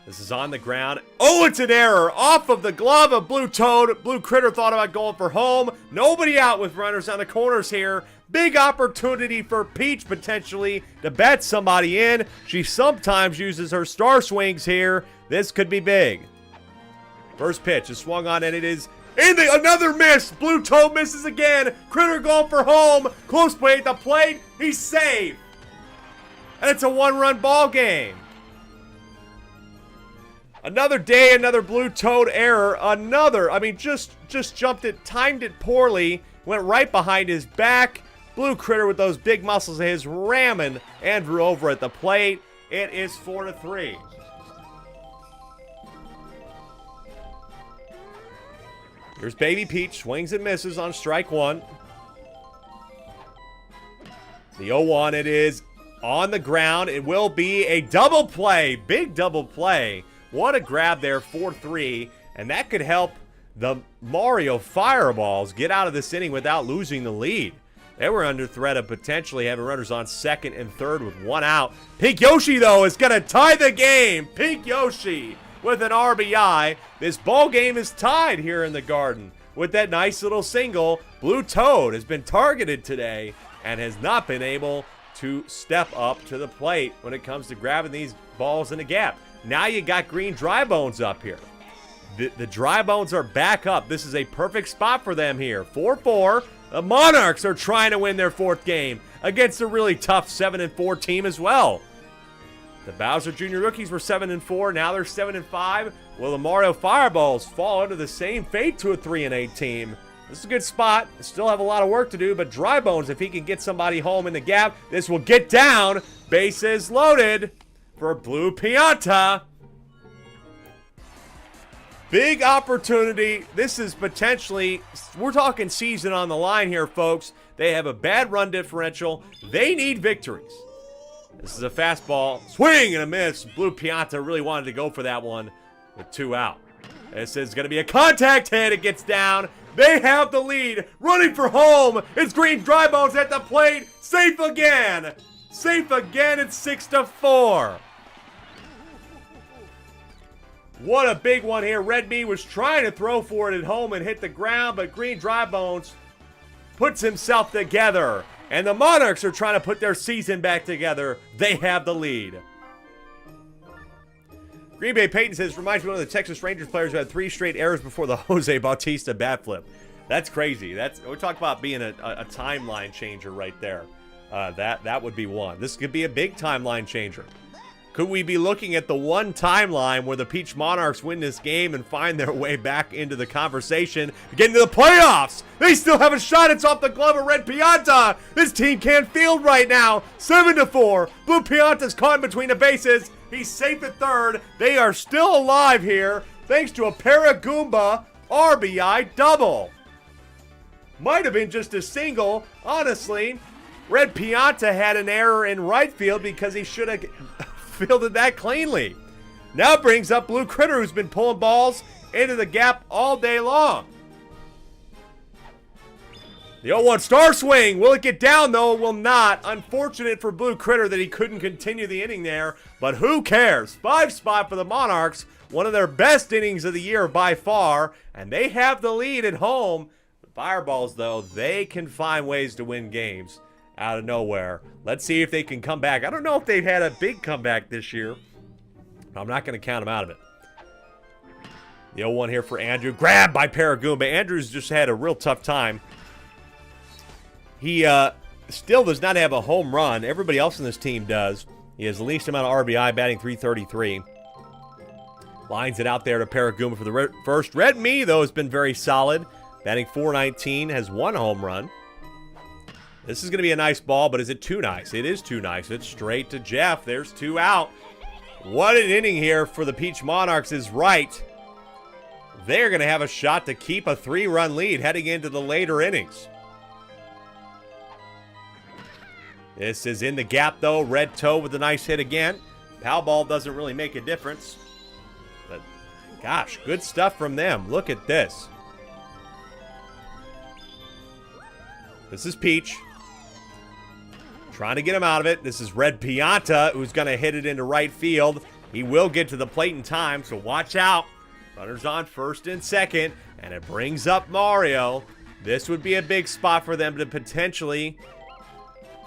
This is on the ground. Oh, it's an error. Off of the glove of Blue Toad. Blue Critter thought about going for home. Nobody out with runners on the corners here. Big opportunity for Peach, potentially, to bat somebody in. She sometimes uses her star swings here. This could be big. First pitch is swung on, and it is in the another miss. Blue Toad misses again. Critter going for home. Close play at the plate. He's safe. And it's a one-run ball game. Another day, another Blue Toad error. Just jumped it, timed it poorly, went right behind his back. Blue Critter with those big muscles of his ramming Andrew over at the plate. It is 4-3. Here's Baby Peach, swings and misses on strike 1. The 0-1, it is on the ground. It will be a double play, big double play. What a grab there, 4-3, and that could help the Mario Fireballs get out of this inning without losing the lead. They were under threat of potentially having runners on second and third with 1 out. Pink Yoshi, though, is going to tie the game. Pink Yoshi with an RBI. This ball game is tied here in the Garden with that nice little single. Blue Toad has been targeted today and has not been able to step up to the plate when it comes to grabbing these balls in the gap. Now you got Green Dry Bones up here. The Dry Bones are back up. This is a perfect spot for them here. 4-4. The Monarchs are trying to win their 4th game against a really tough 7-4 team as well. The Bowser Jr. rookies were 7-4. Now they're 7-5. Will the Mario Fireballs fall under the same fate to a 3-8 team? This is a good spot. They still have a lot of work to do, but Dry Bones, if he can get somebody home in the gap, this will get down. Bases loaded for Blue Pianta. Big opportunity. This is potentially, we're talking season on the line here, folks. They have a bad run differential. They need victories. This is a fastball. Swing and a miss. Blue Pianta really wanted to go for that one with 2 out. This is going to be a contact hit. It gets down. They have the lead. Running for home. It's Green Dry Bones at the plate. Safe again. Safe again. It's 6-4. What a big one here. Red Me was trying to throw for it at home and hit the ground, but Green Dry Bones puts himself together. And the Monarchs are trying to put their season back together. They have the lead. Green Bay Peyton says, reminds me of one of the Texas Rangers players who had 3 straight errors before the Jose Bautista bat flip. That's crazy. We talk about being a timeline changer right there. That would be one. This could be a big timeline changer. Could we be looking at the one timeline where the Peach Monarchs win this game and find their way back into the conversation, get into the playoffs? They still have a shot. It's off the glove of Red Pianta. This team can't field right now. 7-4. Blue Pianta's caught in between the bases. He's safe at third. They are still alive here thanks to a Paragoomba RBI double. Might have been just a single. Honestly, Red Pianta had an error in right field because he should have fielded that cleanly. Now brings up Blue Critter, who's been pulling balls into the gap all day long. The 0-1 star swing. Will it get down, though? It will not. Unfortunate for Blue Critter that he couldn't continue the inning there, but who cares? 5 spot for the Monarchs. One of their best innings of the year by far, and they have the lead at home. The Fireballs, though, they can find ways to win games out of nowhere. Let's see if they can come back. I don't know if they've had a big comeback this year. I'm not going to count him out of it. The 0-1 here for Andrew. Grabbed by Paragoomba. Andrew's just had a real tough time. He still does not have a home run. Everybody else in this team does. He has the least amount of RBI, batting .333. Lines it out there to Paragoomba for the first. Red Me, though, has been very solid. Batting .419, has 1 home run. This is going to be a nice ball, but is it too nice? It is too nice. It's straight to Jeff. There's 2 out. What an inning here for the Peach Monarchs is right. They're going to have a shot to keep a 3-run lead heading into the later innings. This is in the gap, though. Red Toe with a nice hit again. Foul ball doesn't really make a difference. But, gosh, good stuff from them. Look at this. This is Peach. Trying to get him out of it. This is Red Pianta, who's going to hit it into right field. He will get to the plate in time, so watch out. Runners on first and second, and it brings up Mario. This would be a big spot for them to potentially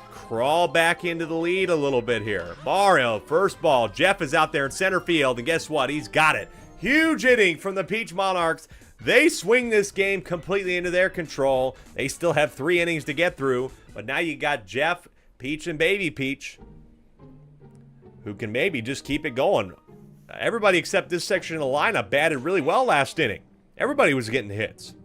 crawl back into the lead a little bit here. Mario, first ball. Jeff is out there in center field, and guess what? He's got it. Huge inning from the Peach Monarchs. They swing this game completely into their control. They still have 3 innings to get through, but now you got Jeff, Peach, and Baby Peach, who can maybe just keep it going. Everybody except this section of the lineup batted really well last inning. Everybody was getting hits.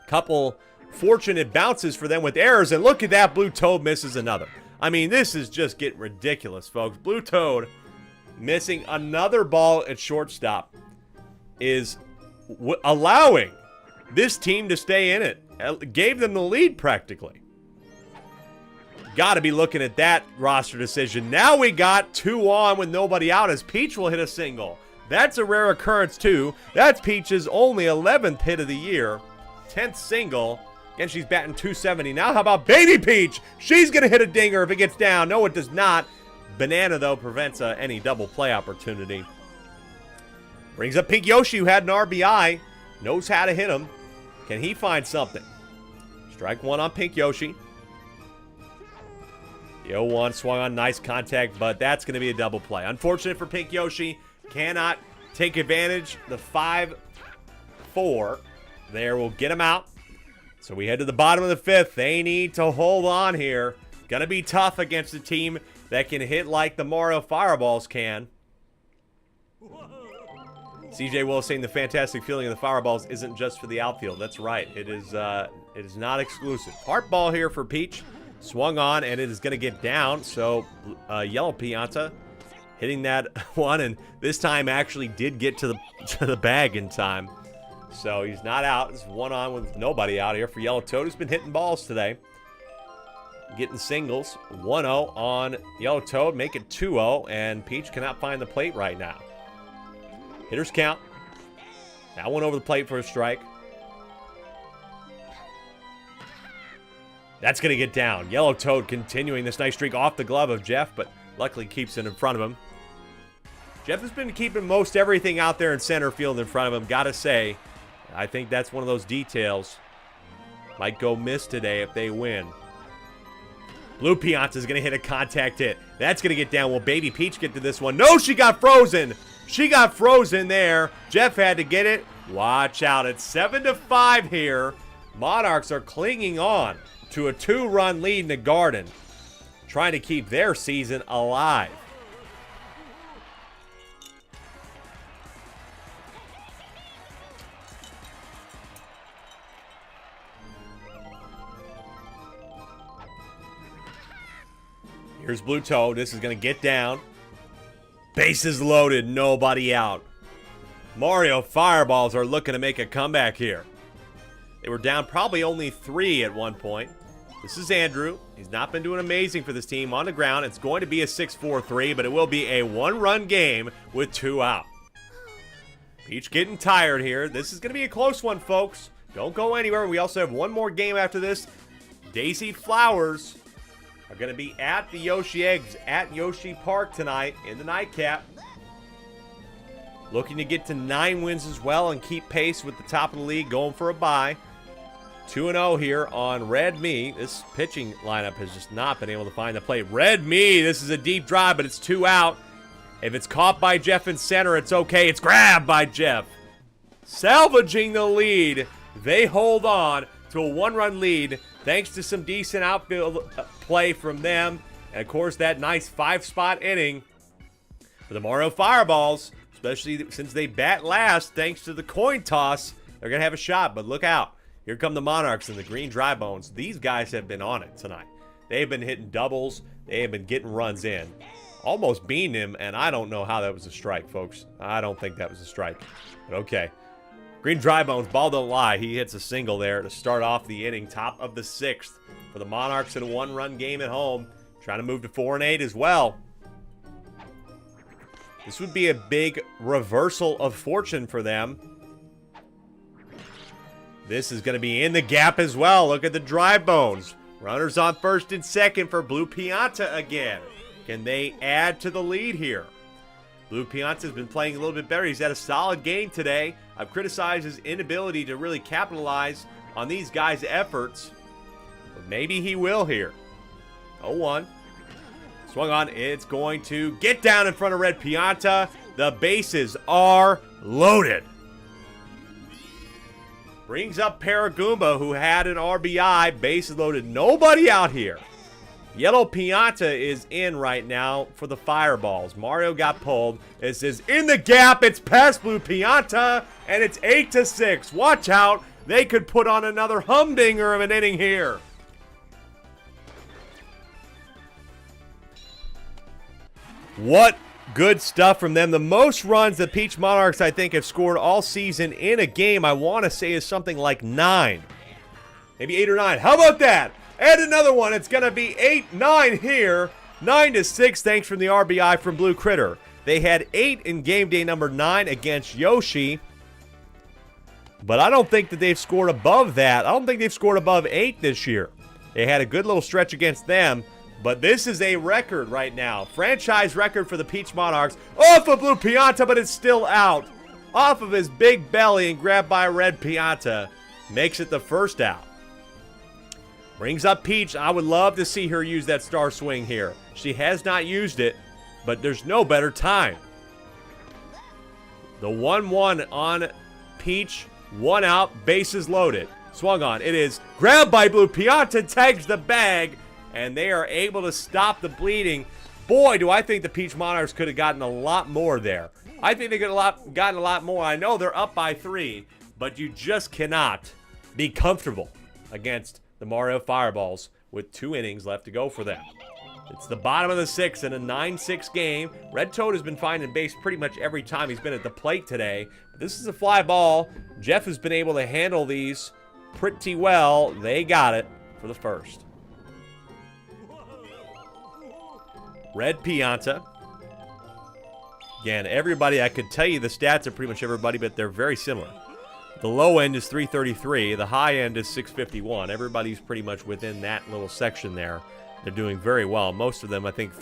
Couple fortunate bounces for them with errors, and look at that, Blue Toad misses another. I mean, this is just getting ridiculous, folks. Blue Toad missing another ball at shortstop is allowing this team to stay in it. Gave them the lead practically. Got to be looking at that roster decision. Now we got 2 on with nobody out as Peach will hit a single. That's a rare occurrence too. That's Peach's only 11th hit of the year. 10th single. Again, she's batting .270 now. How about Baby Peach? She's going to hit a dinger if it gets down. No, it does not. Banana, though, prevents any double play opportunity. Brings up Pink Yoshi, who had an RBI. Knows how to hit him. Can he find something? Strike 1 on Pink Yoshi. The 0-1 swung on, nice contact, but that's going to be a double play. Unfortunate for Pink Yoshi. Cannot take advantage. The 5-4 there will get him out. So we head to the bottom of the 5th. They need to hold on here. Going to be tough against a team that can hit like the Mario Fireballs can. CJ Will saying the fantastic feeling of the Fireballs isn't just for the outfield. That's right. It is not exclusive. Heart ball here for Peach. Swung on, and it is going to get down. So, Yellow Pianta hitting that one, and this time actually did get to the bag in time. So, he's not out. It's 1 on with nobody out here for Yellow Toad, who's been hitting balls today. Getting singles. 1-0 on Yellow Toad, make it 2-0, and Peach cannot find the plate right now. Hitters count. That one over the plate for a strike. That's going to get down. Yellow Toad continuing this nice streak off the glove of Jeff, but luckily keeps it in front of him. Jeff has been keeping most everything out there in center field in front of him. Got to say, I think that's one of those details. Might go miss today if they win. Blue Pianta is going to hit a contact hit. That's going to get down. Will Baby Peach get to this one? No, she got frozen. She got frozen there. Jeff had to get it. Watch out. It's 7-5 here. Monarchs are clinging on to a 2-run lead in the Garden, trying to keep their season alive. Here's Blue Toad. This is going to get down. Bases loaded, nobody out. Mario Fireballs are looking to make a comeback here. They were down probably only 3 at one point. This is Andrew. He's not been doing amazing for this team on the ground. It's going to be a 6-4-3, but it will be a 1-run game with 2 out. Peach getting tired here. This is going to be a close one, folks. Don't go anywhere. We also have one more game after this. Daisy Flowers are going to be at the Yoshi Eggs at Yoshi Park tonight in the nightcap. Looking to get to 9 wins as well and keep pace with the top of the league, going for a bye. 2-0 here on Red Me. This pitching lineup has just not been able to find the plate. Red Me, this is a deep drive, but it's 2 out. If it's caught by Jeff in center, it's okay. It's grabbed by Jeff. Salvaging the lead. They hold on to a 1-run lead thanks to some decent outfield play from them. And, of course, that nice 5-spot inning for the Mario Fireballs, especially since they bat last thanks to the coin toss. They're going to have a shot, but look out. Here come the Monarchs and the Green Dry Bones. These guys have been on it tonight. They've been hitting doubles. They have been getting runs in. Almost beating him, and I don't know how that was a strike, folks. I don't think that was a strike, but okay. Green Dry Bones, ball don't lie. He hits a single there to start off the inning, top of the 6th for the Monarchs in a 1-run game at home. Trying to move to 4-8 as well. This would be a big reversal of fortune for them. This is going to be in the gap as well. Look at the Dry Bones. Runners on first and second for Blue Pianta again. Can they add to the lead here? Blue Pianta's been playing a little bit better. He's had a solid game today. I've criticized his inability to really capitalize on these guys' efforts. But maybe he will here. 0-1. Swung on. It's going to get down in front of Red Pianta. The bases are loaded. Brings up Paragoomba, who had an RBI. Bases loaded. Nobody out here. Yellow Pianta is in right now for the Fireballs. Mario got pulled. This is in the gap. It's past Blue Pianta, and it's 8-6. Watch out. They could put on another humdinger of an inning here. What good stuff from them. The most runs the Peach Monarchs, I think, have scored all season in a game, I want to say, is something like 9. Maybe 8 or 9. How about that? And another one. It's going to be 8-9 here. 9-6, thanks from the RBI from Blue Critter. They had 8 in game day number 9 against Yoshi. But I don't think that they've scored above that. I don't think they've scored above 8 this year. They had a good little stretch against them. But this is a record right now. Franchise record for the Peach Monarchs. Off of Blue Pianta, but it's still out. Off of his big belly and grabbed by Red Pianta. Makes it the first out. Brings up Peach. I would love to see her use that star swing here. She has not used it, but there's no better time. The 1-1 on Peach. 1 out, bases loaded. Swung on. It is grabbed by Blue Pianta, tags the bag, and they are able to stop the bleeding. Boy, do I think the Peach Monarchs could have gotten a lot more there. I think they could have gotten a lot more. I know they're up by 3, but you just cannot be comfortable against the Mario Fireballs with 2 innings left to go for them. It's the bottom of the 6th in a 9-6 game. Red Toad has been finding base pretty much every time he's been at the plate today. But this is a fly ball. Jeff has been able to handle these pretty well. They got it for the first. Red Pianta. Again, everybody, I could tell you the stats of pretty much everybody, but they're very similar. The low end is 333. The high end is 651. Everybody's pretty much within that little section there. They're doing very well. Most of them, I think,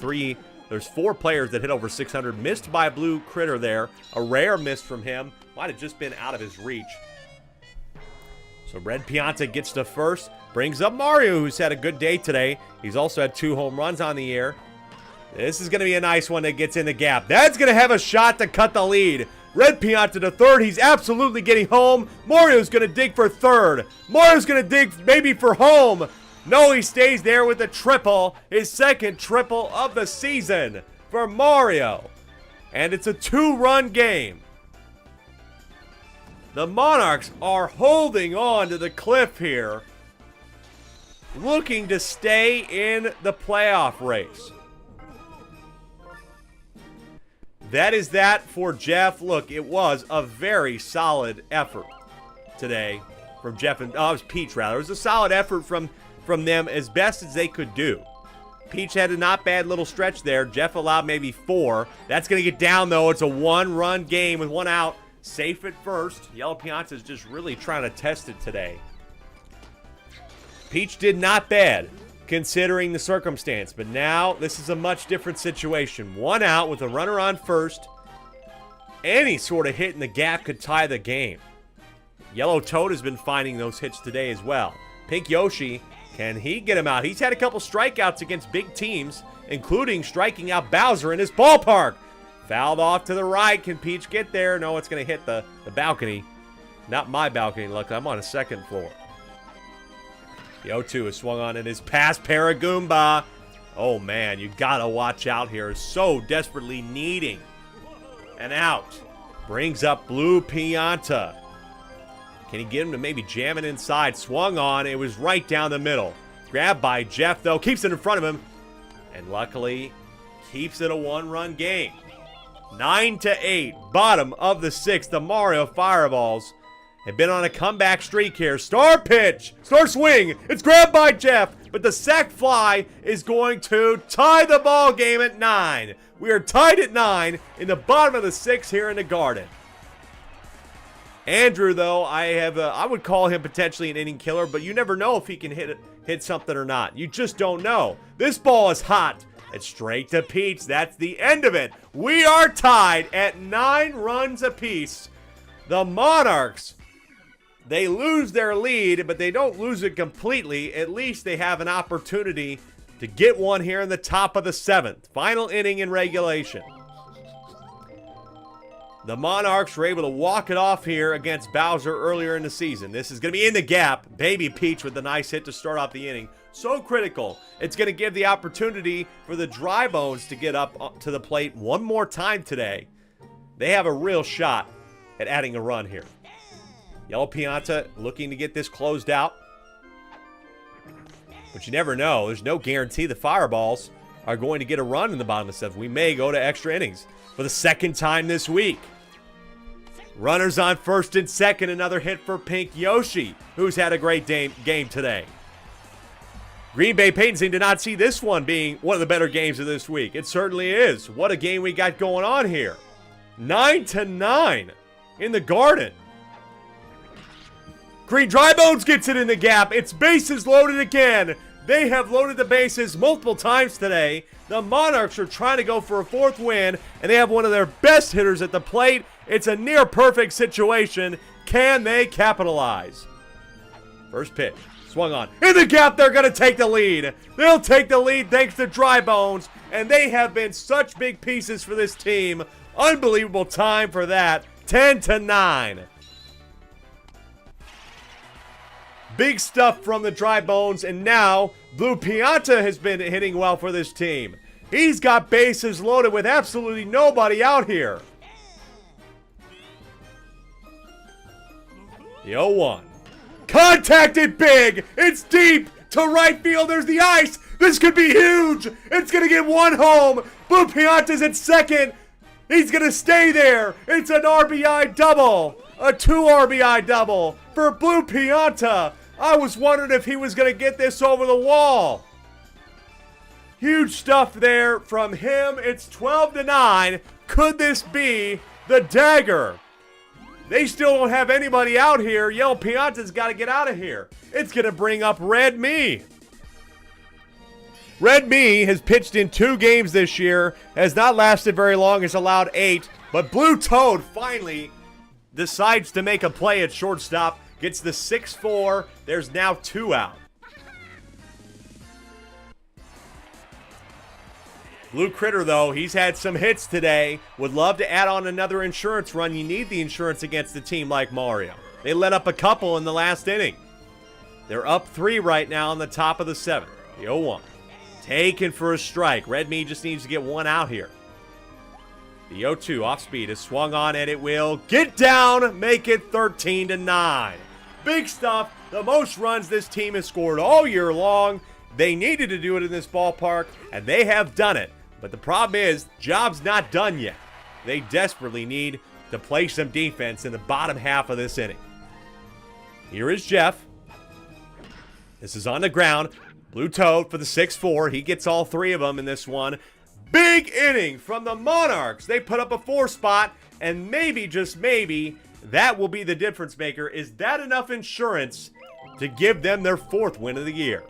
there's 4 players that hit over 600. Missed by Blue Critter there. A rare miss from him. Might have just been out of his reach. So Red Pianta gets to first. Brings up Mario, who's had a good day today. He's also had 2 home runs on the air. This is going to be a nice one that gets in the gap. That's going to have a shot to cut the lead. Red Pianta to third. He's absolutely getting home. Mario's going to dig for third. Mario's going to dig maybe for home. No, he stays there with a triple. His second triple of the season for Mario. And it's a 2-run game. The Monarchs are holding on to the cliff here, looking to stay in the playoff race. That is that for Jeff. Look, it was a very solid effort today from Jeff and it was Peach rather. It was a solid effort from them as best as they could do. Peach had a not bad little stretch there. Jeff allowed maybe 4. That's going to get down though. It's a 1-run game with 1 out. Safe at first. Yellow Pianta is just really trying to test it today. Peach did not bad considering the circumstance, but now this is a much different situation. 1 out with a runner on first. Any sort of hit in the gap could tie the game. Yellow Toad has been finding those hits today as well. Pink Yoshi, can he get him out? He's had a couple strikeouts against big teams, including striking out Bowser in his ballpark. Fouled off to the right. Can Peach get there? No, it's going to hit the balcony. Not my balcony, look. I'm on a second floor. The 0-2 is swung on in his pass. Paragoomba. Oh, man, you got to watch out here. So desperately needing an out. Brings up Blue Pianta. Can he get him to maybe jam it inside? Swung on. It was right down the middle. Grabbed by Jeff, though. Keeps it in front of him. And luckily, keeps it a one-run game. 9-8. Bottom of the 6th. The Mario Fireballs have been on a comeback streak here. Star pitch. Star swing. It's grabbed by Jeff. But the sac fly is going to tie the ball game at 9. We are tied at 9 in the bottom of the 6th here in the Garden. Andrew, though, I would call him potentially an inning killer, but you never know if he can hit something or not. You just don't know. This ball is hot. It's straight to Peach. That's the end of it. We are tied at 9 runs apiece. The Monarchs, they lose their lead, but they don't lose it completely. At least they have an opportunity to get one here in the top of the 7th. Final inning in regulation. The Monarchs were able to walk it off here against Bowser earlier in the season. This is going to be in the gap. Baby Peach with a nice hit to start off the inning. So critical. It's going to give the opportunity for the Dry Bones to get up to the plate one more time today. They have a real shot at adding a run here. Yellow Pianta looking to get this closed out. But you never know. There's no guarantee the Fireballs are going to get a run in the bottom of the 7th. We may go to extra innings for the 2nd time this week. Runners on 1st and 2nd. Another hit for Pink Yoshi, who's had a great game today. Green Bay Painting did not see this one being one of the better games of this week. It certainly is. What a game we got going on here. 9-9 in the Garden. Green Dry Bones gets it in the gap. It's bases loaded again. They have loaded the bases multiple times today. The Monarchs are trying to go for a 4th win, and they have one of their best hitters at the plate. It's a near-perfect situation. Can they capitalize? First pitch. Swung on. In the gap, they're going to take the lead. They'll take the lead thanks to Dry Bones, and they have been such big pieces for this team. Unbelievable time for that. 10-9. Big stuff from the Dry Bones, and now Blue Pianta has been hitting well for this team. He's got bases loaded with absolutely nobody out here. The 0-1. Contacted big. It's deep to right field. There's the ice. This could be huge. It's going to get one home. Blue Pianta's at 2nd. He's going to stay there. It's an RBI double. A 2 RBI double for Blue Pianta. I was wondering if he was going to get this over the wall. Huge stuff there from him. It's 12-9. Could this be the dagger? They still don't have anybody out here. Yellow Pianta's got to get out of here. It's going to bring up Red Me. Red Me has pitched in 2 games this year. Has not lasted very long. Has allowed 8. But Blue Toad finally decides to make a play at shortstop. Gets the 6-4. There's now 2 out. Blue Critter, though, he's had some hits today. Would love to add on another insurance run. You need the insurance against a team like Mario. They let up a couple in the last inning. They're up 3 right now on the top of the 7th. The 0-1. Taken for a strike. Red Me just needs to get 1 out here. The 0-2 off speed is swung on, and it will get down, make it 13-9. Big stuff. The most runs this team has scored all year long. They needed to do it in this ballpark, and they have done it. But the problem is, job's not done yet. They desperately need to play some defense in the bottom half of this inning. Here is Jeff. This is on the ground. Blue Toad for the 6-4. He gets all 3 of them in this one. Big inning from the Monarchs. They put up a 4 spot, and maybe, just maybe, that will be the difference maker. Is that enough insurance to give them their 4th win of the year?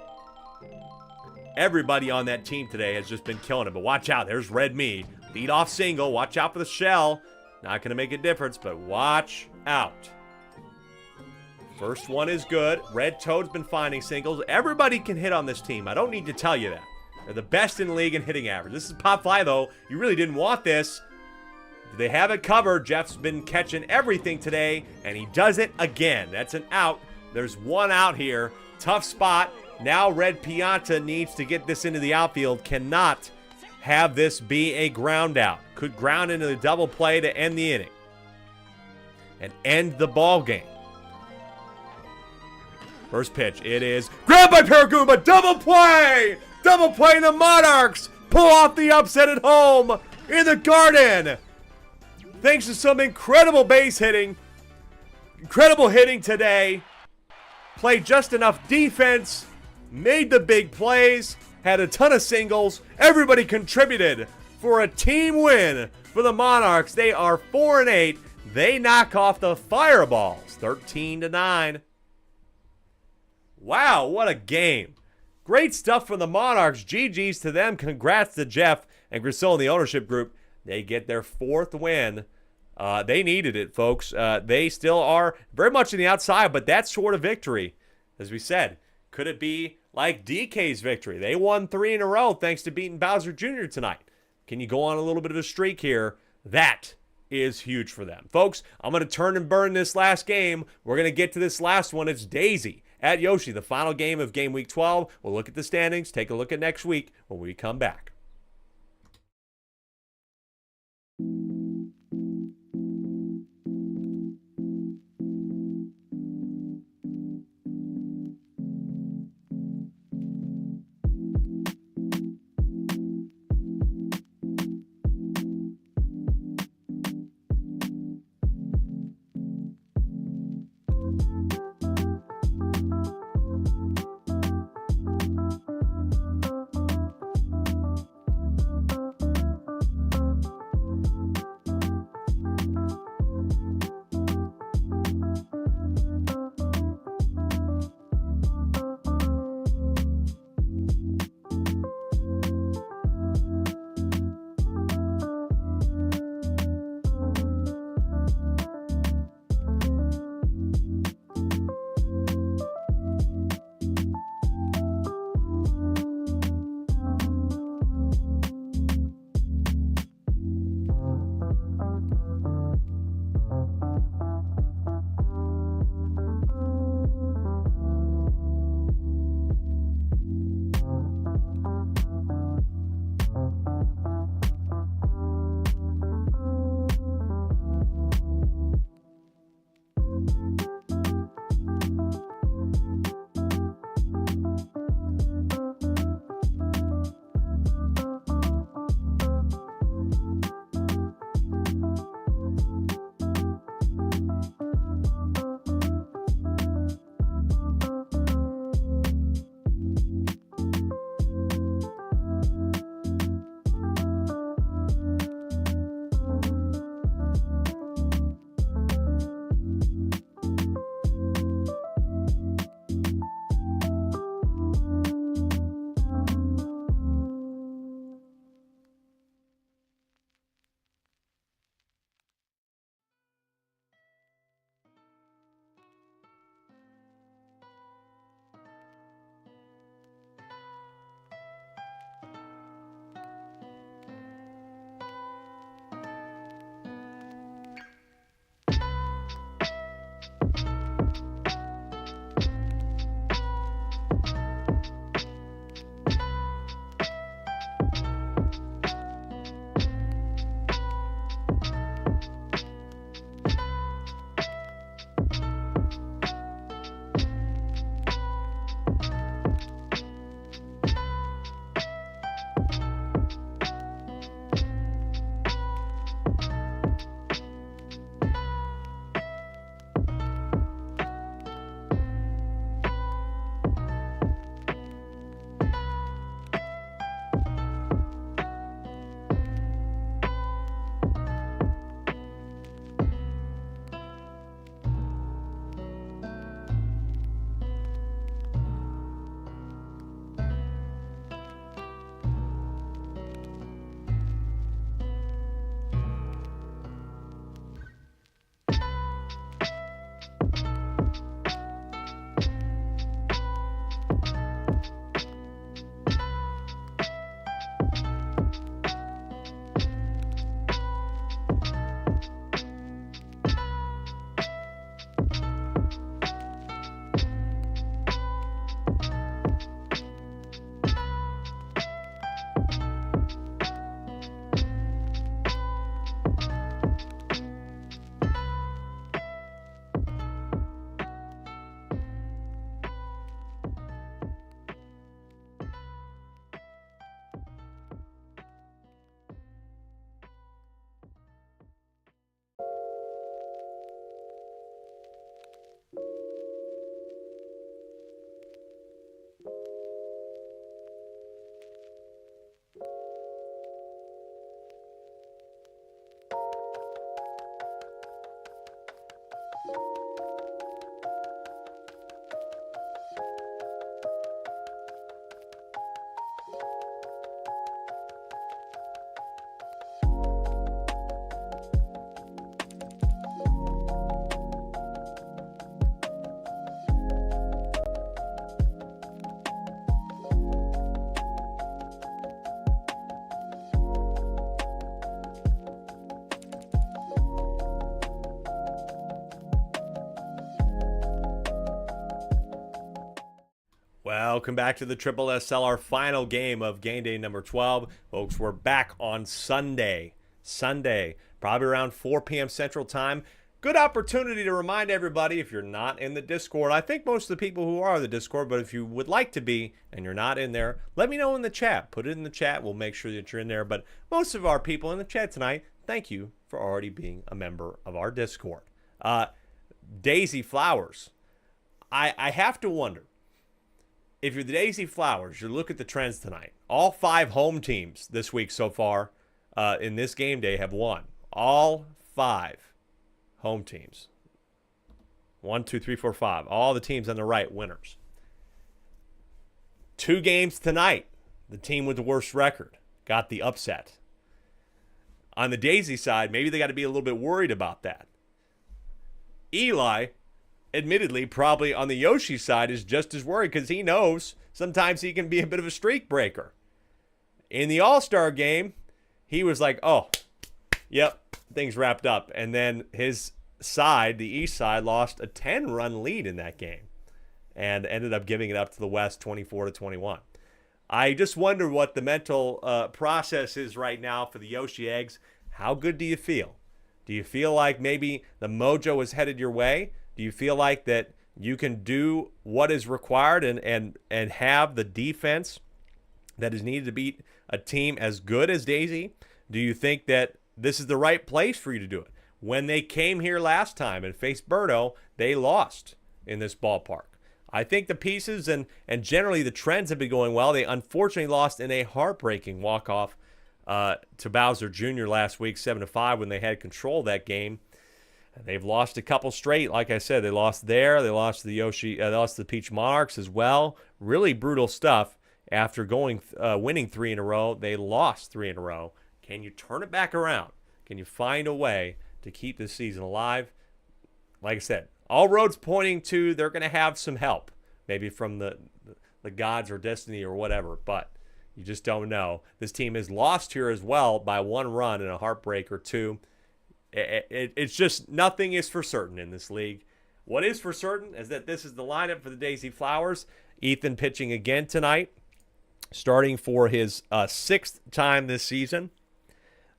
Everybody on that team today has just been killing it, but watch out. There's Red Me. Lead-off single. Watch out for the shell. Not going to make a difference, but watch out. First one is good. Red Toad's been finding singles. Everybody can hit on this team. I don't need to tell you that. They're the best in the league in hitting average. This is Pop Fly, though. You really didn't want this. They have it covered. Jeff's been catching everything today, and he does it again. That's an out. There's one out here. Tough spot. Now Red Pianta needs to get this into the outfield. Cannot have this be a ground out. Could ground into the double play to end the inning and end the ball game. First pitch. It is grabbed by Paraguma. Double play! Double play, the Monarchs pull off the upset at home in the Garden. Thanks to some incredible base hitting. Incredible hitting today. Played just enough defense. Made the big plays. Had a ton of singles. Everybody contributed for a team win for the Monarchs. They are 4-8. They knock off the Fireballs 13-9. Wow, what a game. Great stuff from the Monarchs. GG's to them. Congrats to Jeff and Grisel and the ownership group. They get their 4th win. They needed it, folks. They still are very much on the outside, but that sort of victory, as we said, could it be like DK's victory? They won 3 in a row thanks to beating Bowser Jr. tonight. Can you go on a little bit of a streak here? That is huge for them. Folks, I'm going to turn and burn this last game. We're going to get to this last one. It's Daisy at Yoshi, the final game of game week 12. We'll look at the standings, take a look at next week when we come back. Welcome back to the Triple SL, our final game of game day number 12. Folks, we're back on Sunday, probably around 4 p.m. Central Time. Good opportunity to remind everybody, if you're not in the Discord, I think most of the people who are in the Discord, but if you would like to be and you're not in there, let me know in the chat. Put it in the chat. We'll make sure that you're in there. But most of our people in the chat tonight, thank you for already being a member of our Discord. Daisy Flowers. I have to wonder, if you're the Daisy Flowers, you look at the trends tonight. All 5 home teams this week so far in this game day have won. All 5 home teams. 1, 2, 3, 4, 5. All the teams on the right, winners. 2 games tonight, the team with the worst record got the upset. On the Daisy side, maybe they got to be a little bit worried about that. Eli, admittedly, probably on the Yoshi side, is just as worried because he knows sometimes he can be a bit of a streak breaker. In the All-Star game, he was like, oh, yep, things wrapped up. And then his side, the East side, lost a 10-run lead in that game and ended up giving it up to the West 24-21. I just wonder what the mental process is right now for the Yoshi Eggs. How good do you feel? Do you feel like maybe the mojo is headed your way? Do you feel like that you can do what is required and have the defense that is needed to beat a team as good as Daisy? Do you think that this is the right place for you to do it? When they came here last time and faced Birdo, they lost in this ballpark. I think the pieces and generally the trends have been going well. They unfortunately lost in a heartbreaking walk-off to Bowser Jr. last week, 7-5, when they had control of that game. They've lost a couple straight. Like I said, they lost there. They lost to the they lost to the Peach Monarchs as well. Really brutal stuff. After winning 3 in a row, they lost 3 in a row. Can you turn it back around? Can you find a way to keep this season alive? Like I said, all roads pointing to they're going to have some help, maybe from the gods or destiny or whatever, but you just don't know. This team is lost here as well by 1 run in a heartbreaker, 2. It's just nothing is for certain in this league. What is for certain is that this is the lineup for the Daisy Flowers. Ethan pitching again tonight, starting for his 6th time this season.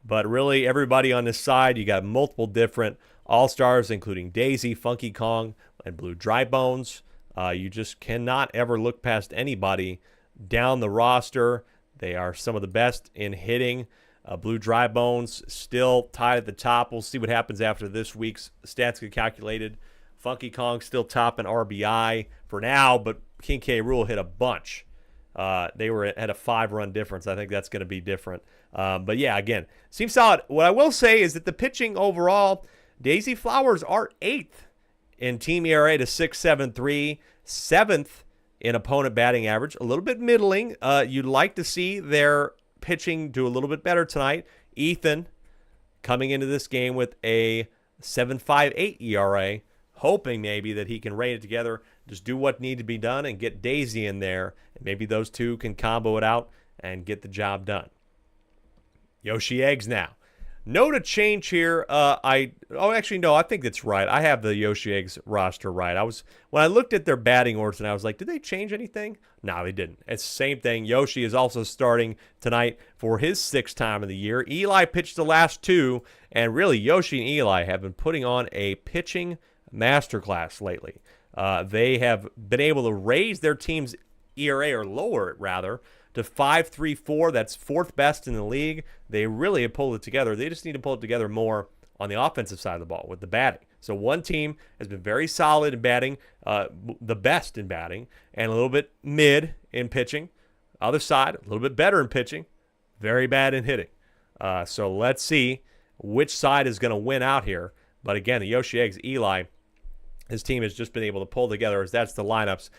But really, everybody on this side, you got multiple different all-stars, including Daisy, Funky Kong, and Blue Dry Bones. You just cannot ever look past anybody down the roster. They are some of the best in hitting. Blue Dry Bones still tied at the top. We'll see what happens after this week's stats get calculated. Funky Kong still top in RBI for now, but King K. Rool hit a bunch. They had a 5-run difference. I think that's going to be different. But yeah, again, seems solid. What I will say is that the pitching overall, Daisy Flowers are 8th in team ERA to 6.73, 7th in opponent batting average. A little bit middling. You'd like to see their pitching do a little bit better tonight. Ethan coming into this game with a 7.58 ERA, hoping maybe that he can rein it together, just do what needs to be done and get Daisy in there, and maybe those two can combo it out and get the job done. Yoshi Eggs now. Note a change here. I think that's right. I have the Yoshi Eggs roster right. When I looked at their batting orders and I was like, did they change anything? No, they didn't. It's the same thing. Yoshi is also starting tonight for his 6th time of the year. Eli pitched the last 2, and really Yoshi and Eli have been putting on a pitching masterclass lately. They have been able to raise their team's ERA, or lower it rather, to 5.34. That's 4th best in the league. They really have pulled it together. They just need to pull it together more on the offensive side of the ball with the batting. So one team has been very solid in batting, the best in batting, and a little bit mid in pitching. Other side, a little bit better in pitching, very bad in hitting. So let's see which side is going to win out here. But again, the Yoshi Eggs, Eli, his team has just been able to pull together, as that's the lineups.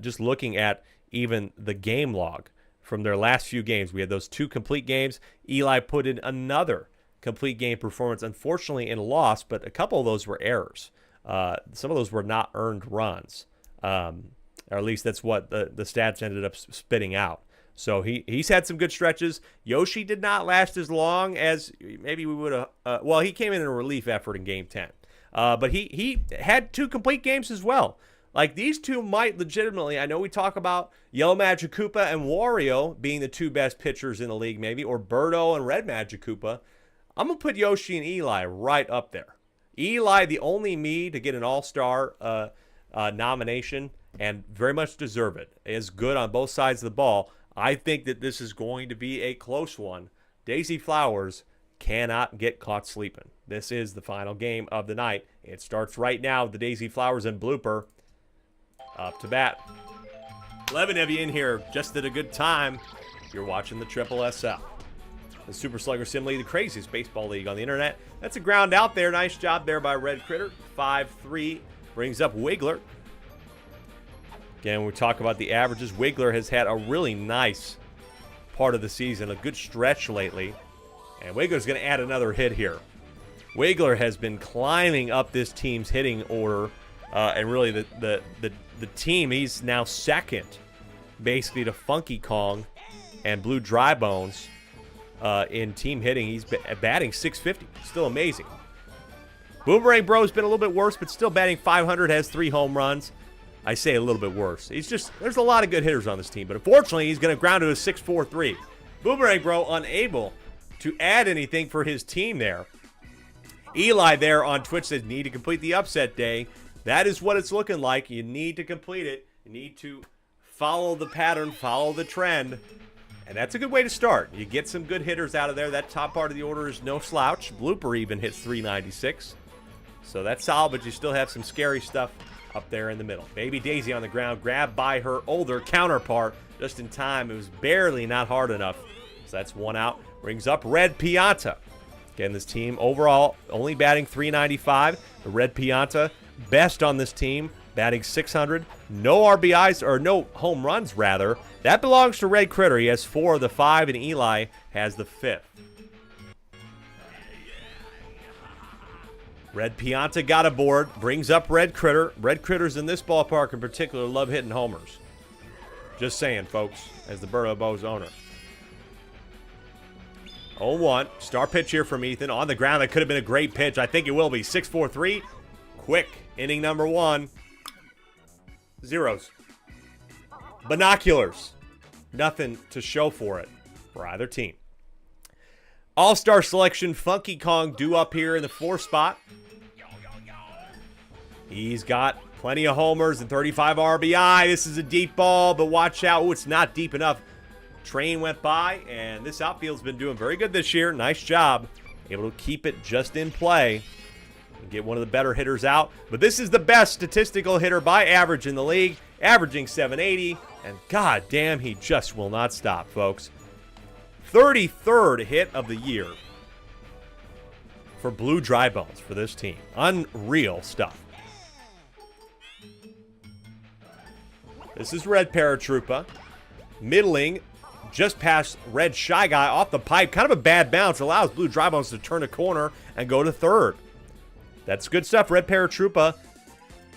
Just looking at even the game log from their last few games. We had those 2 complete games. Eli put in another complete game performance, unfortunately in loss, but a couple of those were errors. Some of those were not earned runs, or at least that's what the stats ended up spitting out. So he's had some good stretches. Yoshi did not last as long as maybe we would have. He came in a relief effort in Game 10. But he had 2 complete games as well. Like, these two might legitimately, I know we talk about Yellow Magic Koopa and Wario being the two best pitchers in the league maybe, or Birdo and Red Magic Koopa. I'm going to put Yoshi and Eli right up there. Eli, the only me to get an all-star nomination, and very much deserve it, is good on both sides of the ball. I think that this is going to be a close one. Daisy Flowers cannot get caught sleeping. This is the final game of the night. It starts right now with the Daisy Flowers and blooper. Up to bat. 11 of you in here just at a good time. You're watching the Triple SL. The Super Sluggers Sim League, the craziest baseball league on the internet. That's a ground out there. Nice job there by Red Critter. 5-3 brings up Wiggler. Again, when we talk about the averages, Wiggler has had a really nice part of the season, a good stretch lately. And Wiggler's going to add another hit here. Wiggler has been climbing up this team's hitting order. And really, the team, he's now second, basically, to Funky Kong and Blue Dry Bones in team hitting. He's batting .650. Still amazing. Boomerang Bro's been a little bit worse, but still batting .500, has 3 home runs. I say a little bit worse. There's a lot of good hitters on this team, but unfortunately, he's going to ground to a 6.43. Boomerang Bro unable to add anything for his team there. Eli there on Twitch says, need to complete the upset day. That is what it's looking like. You need to complete it. You need to follow the pattern, follow the trend. And that's a good way to start. You get some good hitters out of there. That top part of the order is no slouch. Blooper even hits 396. So that's solid, but you still have some scary stuff up there in the middle. Baby Daisy on the ground, grabbed by her older counterpart just in time. It was barely not hard enough. So that's one out. Brings up Red Pianta. Again, this team overall only batting .395. The Red Pianta, best on this team, batting .600. No RBIs, or no home runs, rather. That belongs to Red Critter. He has 4 of the 5, and Eli has the 5th. Red Pianta got aboard, brings up Red Critter. Red Critters in this ballpark in particular love hitting homers. Just saying, folks, as the Burrow Bows owner. 0-1. Star pitch here from Ethan. On the ground, that could have been a great pitch. I think it will be. 6-4-3. Quick. Inning number 1. Zeros. Binoculars. Nothing to show for it for either team. All-star selection. Funky Kong due up here in the 4th spot. He's got plenty of homers and 35 RBI. This is a deep ball, but watch out. Oh, it's not deep enough. Train went by, and this outfield's been doing very good this year. Nice job. Able to keep it just in play and get one of the better hitters out. But this is the best statistical hitter by average in the league, averaging .780. And god damn, he just will not stop, folks. 33rd hit of the year for Blue Dry Bones for this team. Unreal stuff. This is Red Paratroopa. Middling just past Red Shy Guy off the pipe. Kind of a bad bounce. Allows Blue Dry Bones to turn a corner and go to 3rd. That's good stuff. Red Paratroopa,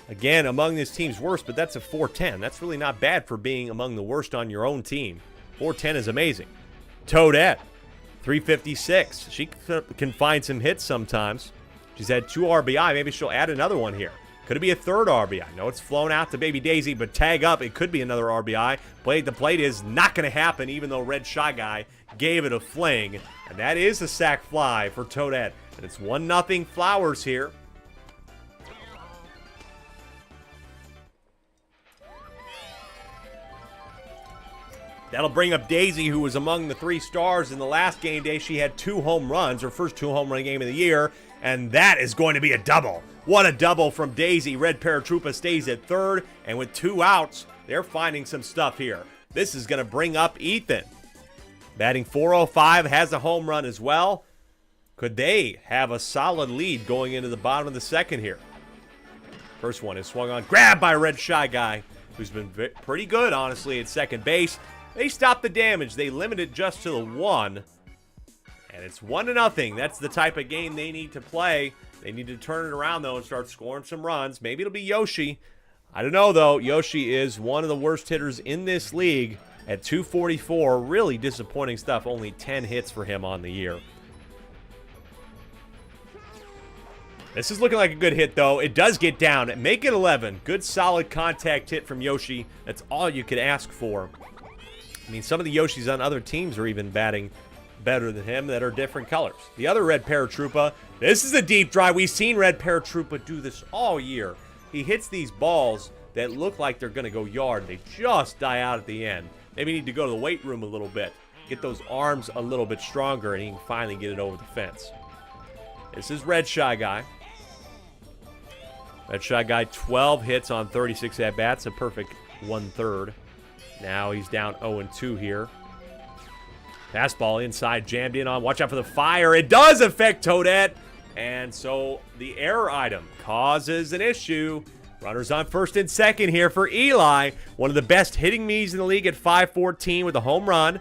again, among this team's worst, but that's a 410. That's really not bad for being among the worst on your own team. 410 is amazing. Toadette, 356. She can find some hits sometimes. She's had 2 RBI. Maybe she'll add another one here. Could it be a 3rd RBI? No, it's flown out to Baby Daisy, but tag up. It could be another RBI. Play at the plate is not going to happen, even though Red Shy Guy gave it a fling. And that is a sac fly for Toadette. And it's 1-0 Flowers here. That'll bring up Daisy, who was among the 3 stars in the last game day. She had 2 home runs, her first 2 home run game of the year, and that is going to be a double. What a double from Daisy. Red Paratroopa stays at 3rd, and with 2 outs, they're finding some stuff here. This is going to bring up Ethan. Batting .405, has a home run as well. Could they have a solid lead going into the bottom of the 2nd here? First one is swung on, grabbed by Red Shy Guy, who's been pretty good, honestly, at second base. They stopped the damage. They limited just to the 1. And it's 1-0. That's the type of game they need to play. They need to turn it around, though, and start scoring some runs. Maybe it'll be Yoshi. I don't know, though. Yoshi is one of the worst hitters in this league at 244. Really disappointing stuff. Only 10 hits for him on the year. This is looking like a good hit, though. It does get down. Make it 11. Good, solid contact hit from Yoshi. That's all you could ask for. I mean, some of the Yoshis on other teams are even batting better than him that are different colors. The other Red Paratroopa, this is a deep drive. We've seen Red Paratroopa do this all year. He hits these balls that look like they're going to go yard. They just die out at the end. Maybe need to go to the weight room a little bit. Get those arms a little bit stronger, and he can finally get it over the fence. This is Red Shy Guy. Red Shy Guy, 12 hits on 36 at-bats, a perfect 1/3. Now he's down 0-2 here. Fastball inside, jammed in on. Watch out for the fire. It does affect Toadette. And so the error item causes an issue. Runners on first and second here for Eli. One of the best hitting me's in the league at 514 with a home run.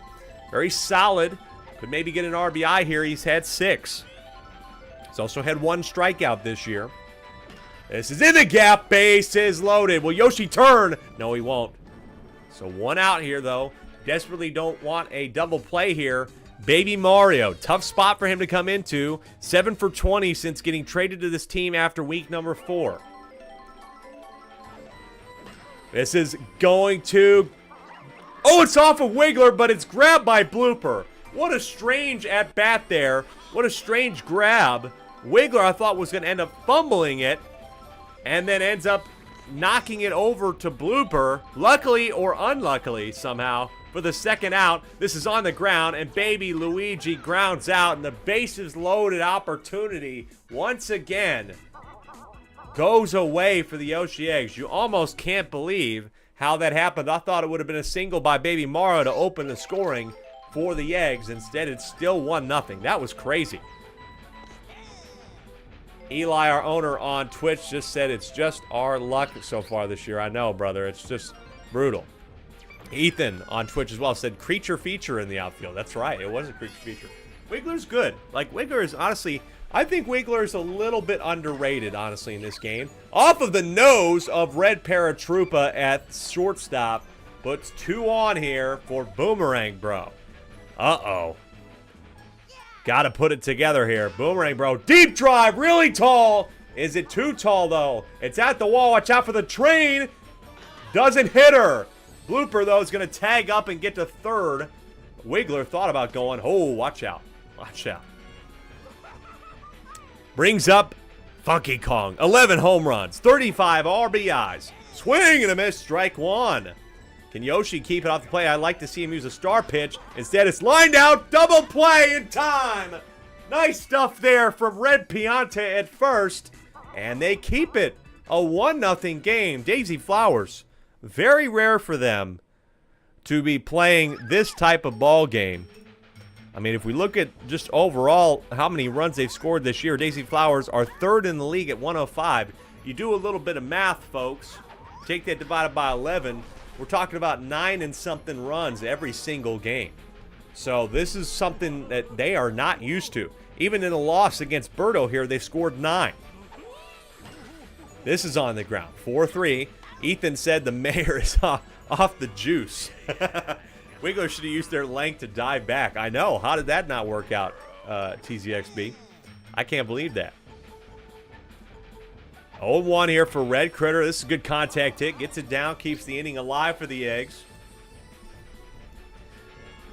Very solid. Could maybe get an RBI here. He's had 6. He's also had 1 strikeout this year. This is in the gap. Base is loaded. Will Yoshi turn? No, he won't. So 1 out here, though. Desperately don't want a double play here. Baby Mario. Tough spot for him to come into. 7 for 20 since getting traded to this team after week number 4. This is going to... Oh, it's off of Wiggler, but it's grabbed by Blooper. What a strange at-bat there. What a strange grab. Wiggler, I thought, was going to end up fumbling it, and then ends up knocking it over to Blooper. Luckily or unluckily, somehow, for the second out. This is on the ground, and baby Luigi grounds out, and the bases loaded opportunity once again goes away for the Yoshi Eggs. You almost can't believe how that happened. I thought it would have been a single by Baby Mario to open the scoring for the Eggs. Instead, it's still 1-0. That was crazy. Eli, our owner on Twitch, just said it's just our luck so far this year. I know, brother. It's just brutal. Ethan on Twitch as well said creature feature in the outfield. That's right. It was a creature feature. Wiggler's good. Like, Wiggler is honestly... I think Wiggler is a little bit underrated, honestly, in this game. Off of the nose of Red Paratroopa at shortstop. Puts 2 on here for Boomerang Bro. Uh-oh. Got to put it together here. Boomerang Bro. Deep drive. Really tall. Is it too tall, though? It's at the wall. Watch out for the train. Doesn't hit her. Blooper, though, is going to tag up and get to third. Wiggler thought about going. Oh, watch out. Watch out. Brings up Funky Kong. 11 home runs, 35 RBIs. Swing and a miss, strike 1. Can Yoshi keep it off the play? I'd like to see him use a star pitch. Instead, it's lined out. Double play in time. Nice stuff there from Red Pianta at first. And they keep it. A 1-0 game. Daisy Flowers. Very rare for them to be playing this type of ball game. I mean, if we look at just overall how many runs they've scored this year, Daisy Flowers are 3rd in the league at 105. You do a little bit of math, folks. Take that divided by 11. We're talking about 9 and something runs every single game. So this is something that they are not used to. Even in a loss against Birdo here, they scored 9. This is on the ground. 4-3. Ethan said the mayor is off the juice. Wiggler should have used their length to dive back. I know. How did that not work out, TZXB? I can't believe that. 0-1 here for Red Critter. This is a good contact hit. Gets it down. Keeps the inning alive for the Eggs.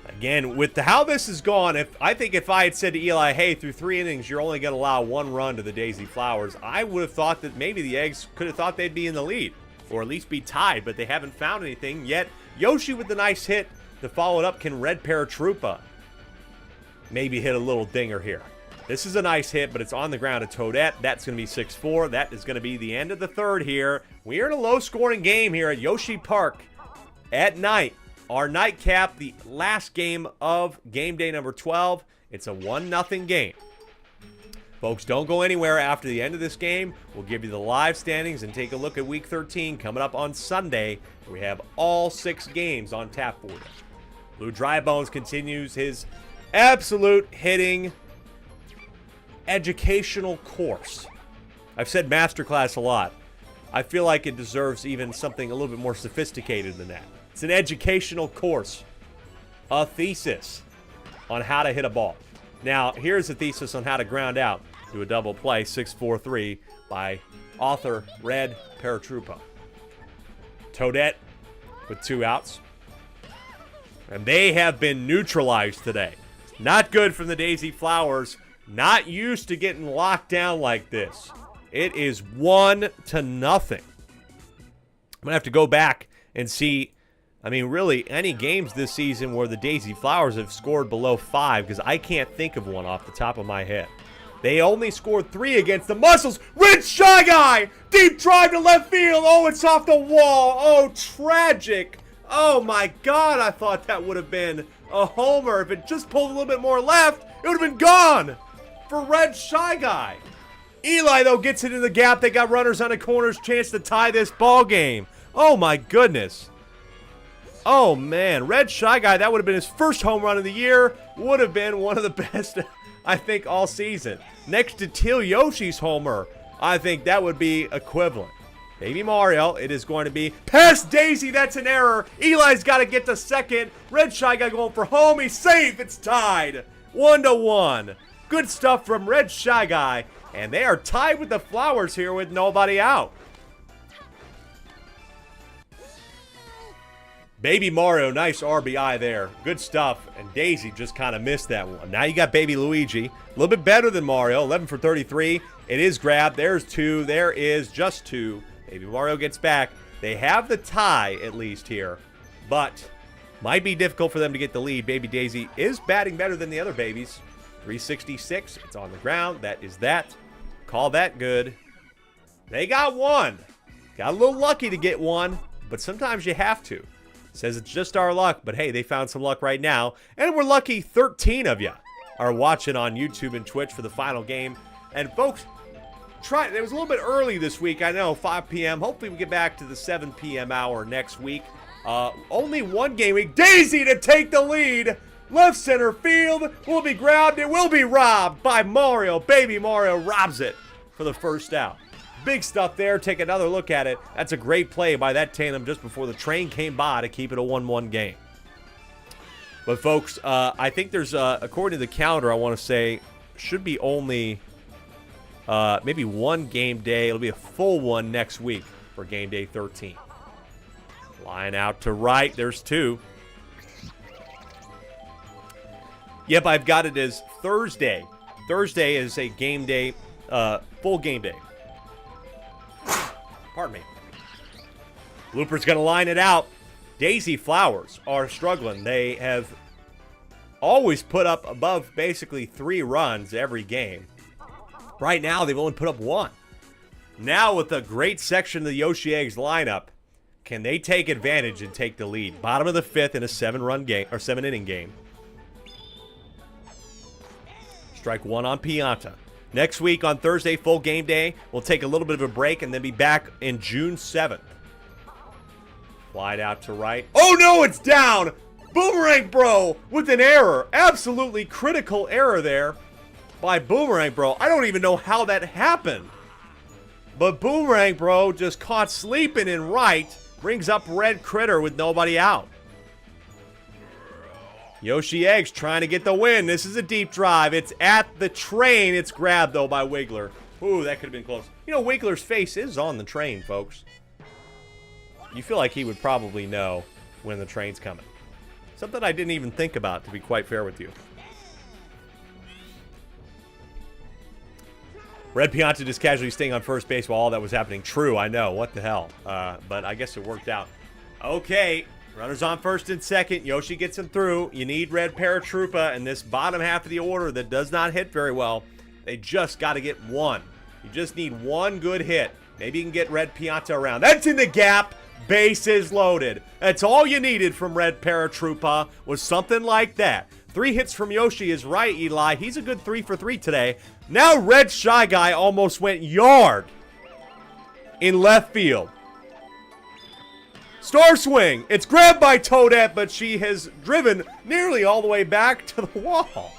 Again, with how this has gone, I think if I had said to Eli, hey, through 3 innings, you're only going to allow 1 run to the Daisy Flowers, I would have thought that maybe the Eggs could have thought they'd be in the lead. Or at least be tied, but they haven't found anything yet. Yoshi with the nice hit. To follow it up, can Red Paratroopa maybe hit a little dinger here? This is a nice hit, but it's on the ground to Toadette. That's going to be 6-4. That is going to be the end of the 3rd here. We are in a low-scoring game here at Yoshi Park at night. Our nightcap, the last game of game day number 12. It's a 1-0 game. Folks, don't go anywhere after the end of this game. We'll give you the live standings and take a look at Week 13 coming up on Sunday. We have all 6 games on tap for you. Blue Dry Bones continues his absolute hitting educational course. I've said masterclass a lot. I feel like it deserves even something a little bit more sophisticated than that. It's an educational course, a thesis on how to hit a ball. Now, here's a thesis on how to ground out. do a double play, 6-4-3 by author Red Paratroopa. Toadette with 2 outs. And they have been neutralized today. Not good from the Daisy Flowers. Not used to getting locked down like this. It is 1-0. I'm going to have to go back and see, I mean, really, any games this season where the Daisy Flowers have scored below 5, because I can't think of one off the top of my head. They only scored 3 against the Muscles. Rich Shy Guy! Deep drive to left field. Oh, it's off the wall. Oh, tragic. Oh, my God. I thought that would have been a homer. If it just pulled a little bit more left, it would have been gone for Red Shy Guy. Eli, though, gets it in the gap. They got runners on the corners. Chance to tie this ball game. Oh, my goodness. Oh, man. Red Shy Guy, that would have been his first home run of the year. Would have been one of the best, I think, all season. Next to Teal Yoshi's homer, I think that would be equivalent. Baby Mario, it is going to be past Daisy. That's an error. Eli's got to get to second. Red Shy Guy going for home. He's safe. It's tied. 1-1. Good stuff from Red Shy Guy. And they are tied with the Flowers here with nobody out. Baby Mario, nice RBI there. Good stuff. And Daisy just kind of missed that one. Now you got Baby Luigi. A little bit better than Mario. 11 for 33. It is grabbed. There's 2. There is just 2. Baby Mario gets back. They have the tie, at least here. But might be difficult for them to get the lead. Baby Daisy is batting better than the other babies. 366. It's on the ground. That is that. Call that good. They got 1. Got a little lucky to get 1. But sometimes you have to. Says it's just our luck, but hey, they found some luck right now. And we're lucky 13 of you are watching on YouTube and Twitch for the final game. And folks, it was a little bit early this week, I know, 5 p.m. Hopefully we get back to the 7 p.m. hour next week. Only 1 game week. Daisy to take the lead. Left center field will be grabbed. It will be robbed by Mario. Baby Mario robs it for the first out. Big stuff there. Take another look at it. That's a great play by that tandem just before the train came by to keep it a 1-1 game. But, folks, I think there's, according to the calendar, I want to say, should be only maybe 1 game day. It'll be a full one next week for game day 13. Line out to right. There's 2. Yep, I've got it as Thursday. Thursday is a game day, full game day. Pardon me. Blooper's going to line it out. Daisy Flowers are struggling. They have always put up above basically 3 runs every game. Right now, they've only put up 1. Now, with a great section of the Yoshi Eggs lineup, can they take advantage and take the lead? Bottom of the 5th in a 7-run game or 7-inning game. Strike 1 on Pianta. Next week on Thursday, full game day. We'll take a little bit of a break and then be back in June 7th. Flied out to right. Oh, no, it's down. Boomerang Bro with an error. Absolutely critical error there by Boomerang Bro. I don't even know how that happened. But Boomerang Bro just caught sleeping in right. Brings up Red Critter with nobody out. Yoshi Eggs trying to get the win. This is a deep drive. It's at the train. It's grabbed, though, by Wiggler. Ooh, that could have been close. You know, Wiggler's face is on the train, folks. You feel like he would probably know when the train's coming. Something I didn't even think about, to be quite fair with you. Red Pianta just casually staying on first base while all that was happening. True, I know. What the hell? But I guess it worked out. Okay. Runners on first and second. Yoshi gets him through. You need Red Paratroopa in this bottom half of the order that does not hit very well. They just got to get 1. You just need 1 good hit. Maybe you can get Red Pianta around. That's in the gap. Bases loaded. That's all you needed from Red Paratroopa was something like that. 3 hits from Yoshi is right, Eli. He's a good 3 for 3 today. Now Red Shy Guy almost went yard in left field. Star swing. It's grabbed by Toadette, but she has driven nearly all the way back to the wall.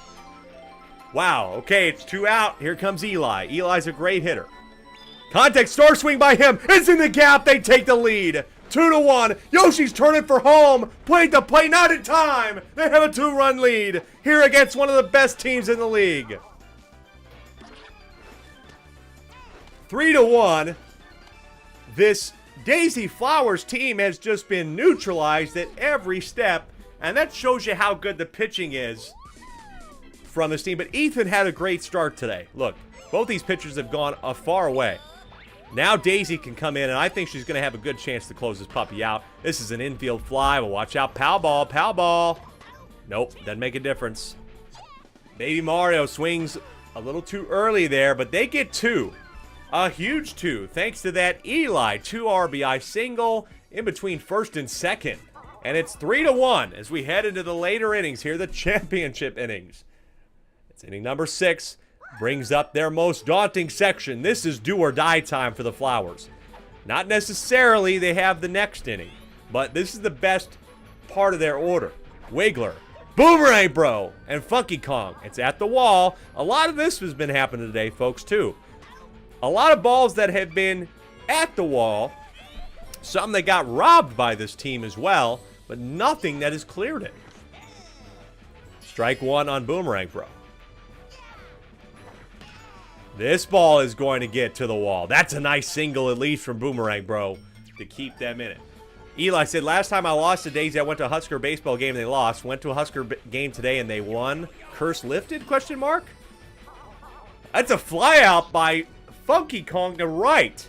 Wow. Okay, it's 2 out. Here comes Eli. Eli's a great hitter. Contact star swing by him. It's in the gap. They take the lead. 2-1. Yoshi's turning for home. Played the play, not in time. They have a 2-run lead here against one of the best teams in the league. 3-1. This Daisy Flowers team has just been neutralized at every step, and that shows you how good the pitching is from this team. But Ethan had a great start today. Look, both these pitchers have gone far away. Now Daisy can come in, and I think she's going to have a good chance to close this puppy out. This is an infield fly. Well, watch out. Pow ball, pow ball. Nope, doesn't make a difference. Baby Mario swings a little too early there, but they get two. A huge two, thanks to that Eli 2 RBI single in between first and second. And it's 3-1 as we head into the later innings here, the championship innings. It's inning number 6, brings up their most daunting section. This is do or die time for the Flowers. Not necessarily they have the next inning, but this is the best part of their order. Wiggler, Boomerang Bro, and Funky Kong. It's at the wall. A lot of this has been happening today, folks, too. A lot of balls that have been at the wall. Some that got robbed by this team as well, but nothing that has cleared it. Strike one on Boomerang Bro. This ball is going to get to the wall. That's a nice single, at least, from Boomerang Bro to keep them in it. Eli said, last time I lost to Daisy, I went to a Husker baseball game and they lost. Went to a Husker game today and they won. Curse lifted, question mark? That's a fly out by Funky Kong to right.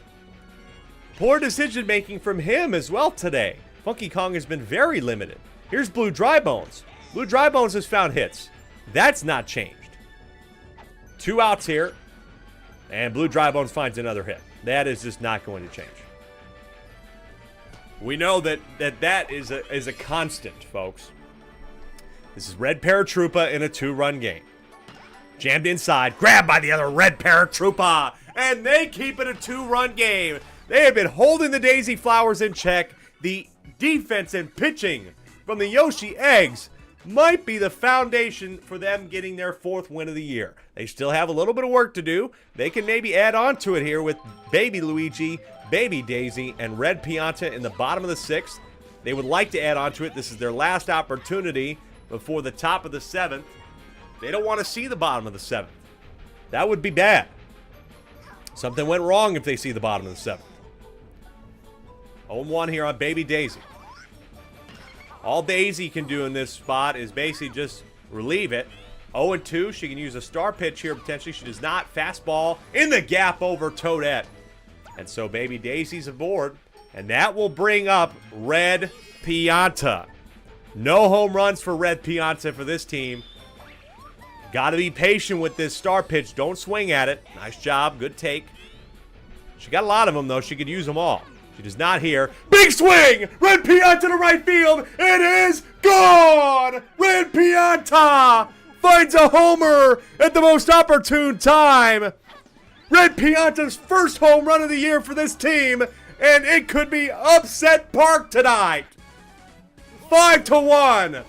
Poor decision making from him as well today. Funky Kong has been very limited. Here's Blue Dry Bones. Blue Dry Bones has found hits. That's not changed. 2 outs here. And Blue Dry Bones finds another hit. That is just not going to change. We know that is a constant, folks. This is Red Paratroopa in a 2-run game. Jammed inside, grabbed by the other Red Paratroopa, and they keep it a 2-run game. They have been holding the Daisy Flowers in check. The defense and pitching from the Yoshi Eggs might be the foundation for them getting their 4th win of the year. They still have a little bit of work to do. They can maybe add on to it here with Baby Luigi, Baby Daisy, and Red Pianta in the bottom of the 6th. They would like to add on to it. This is their last opportunity before the top of the 7th. They don't want to see the bottom of the 7th. That would be bad. Something went wrong if they see the bottom of the 7th. 0-1 here on Baby Daisy. All Daisy can do in this spot is basically just relieve it. 0-2, she can use a star pitch here potentially. She does not. Fastball in the gap over Toadette. And so Baby Daisy's aboard. And that will bring up Red Pianta. No home runs for Red Pianta for this team. Got to be patient with this star pitch. Don't swing at it. Nice job. Good take. She got a lot of them, though. She could use them all. She does not here. Big swing! Red Pianta to right field. It is gone! Red Pianta finds a homer at the most opportune time. Red Pianta's first home run of the year for this team, and it could be upset park tonight. 5-1.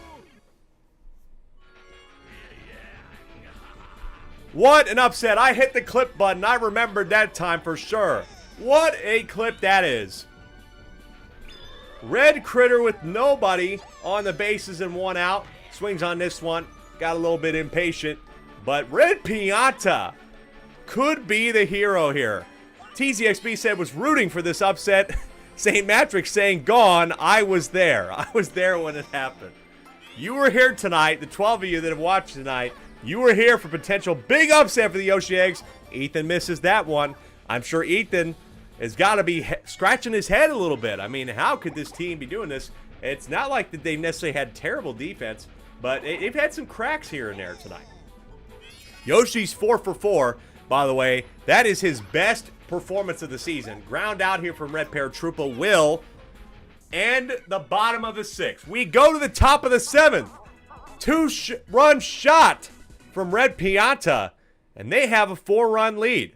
What an upset. I hit the clip button. I remembered that time for sure. What a clip that is. Red Critter with nobody on the bases and 1 out. Swings on this one. Got a little bit impatient. But Red Pianta could be the hero here. TZXB said was rooting for this upset. St. Matrix saying gone. I was there. I was there when it happened. You were here tonight. The 12 of you that have watched tonight. You were here for potential big upset for the Yoshi Eggs. Ethan misses that one. I'm sure Ethan has got to be scratching his head a little bit. I mean, how could this team be doing this? It's not like that they've necessarily had terrible defense, but they've had some cracks here and there tonight. Yoshi's 4 for 4, by the way. That is his best performance of the season. Ground out here from Red Paratroopa will end the bottom of the 6th. We go to the top of the 7th. 2-run shot from Red Pianta, and they have a 4-run lead.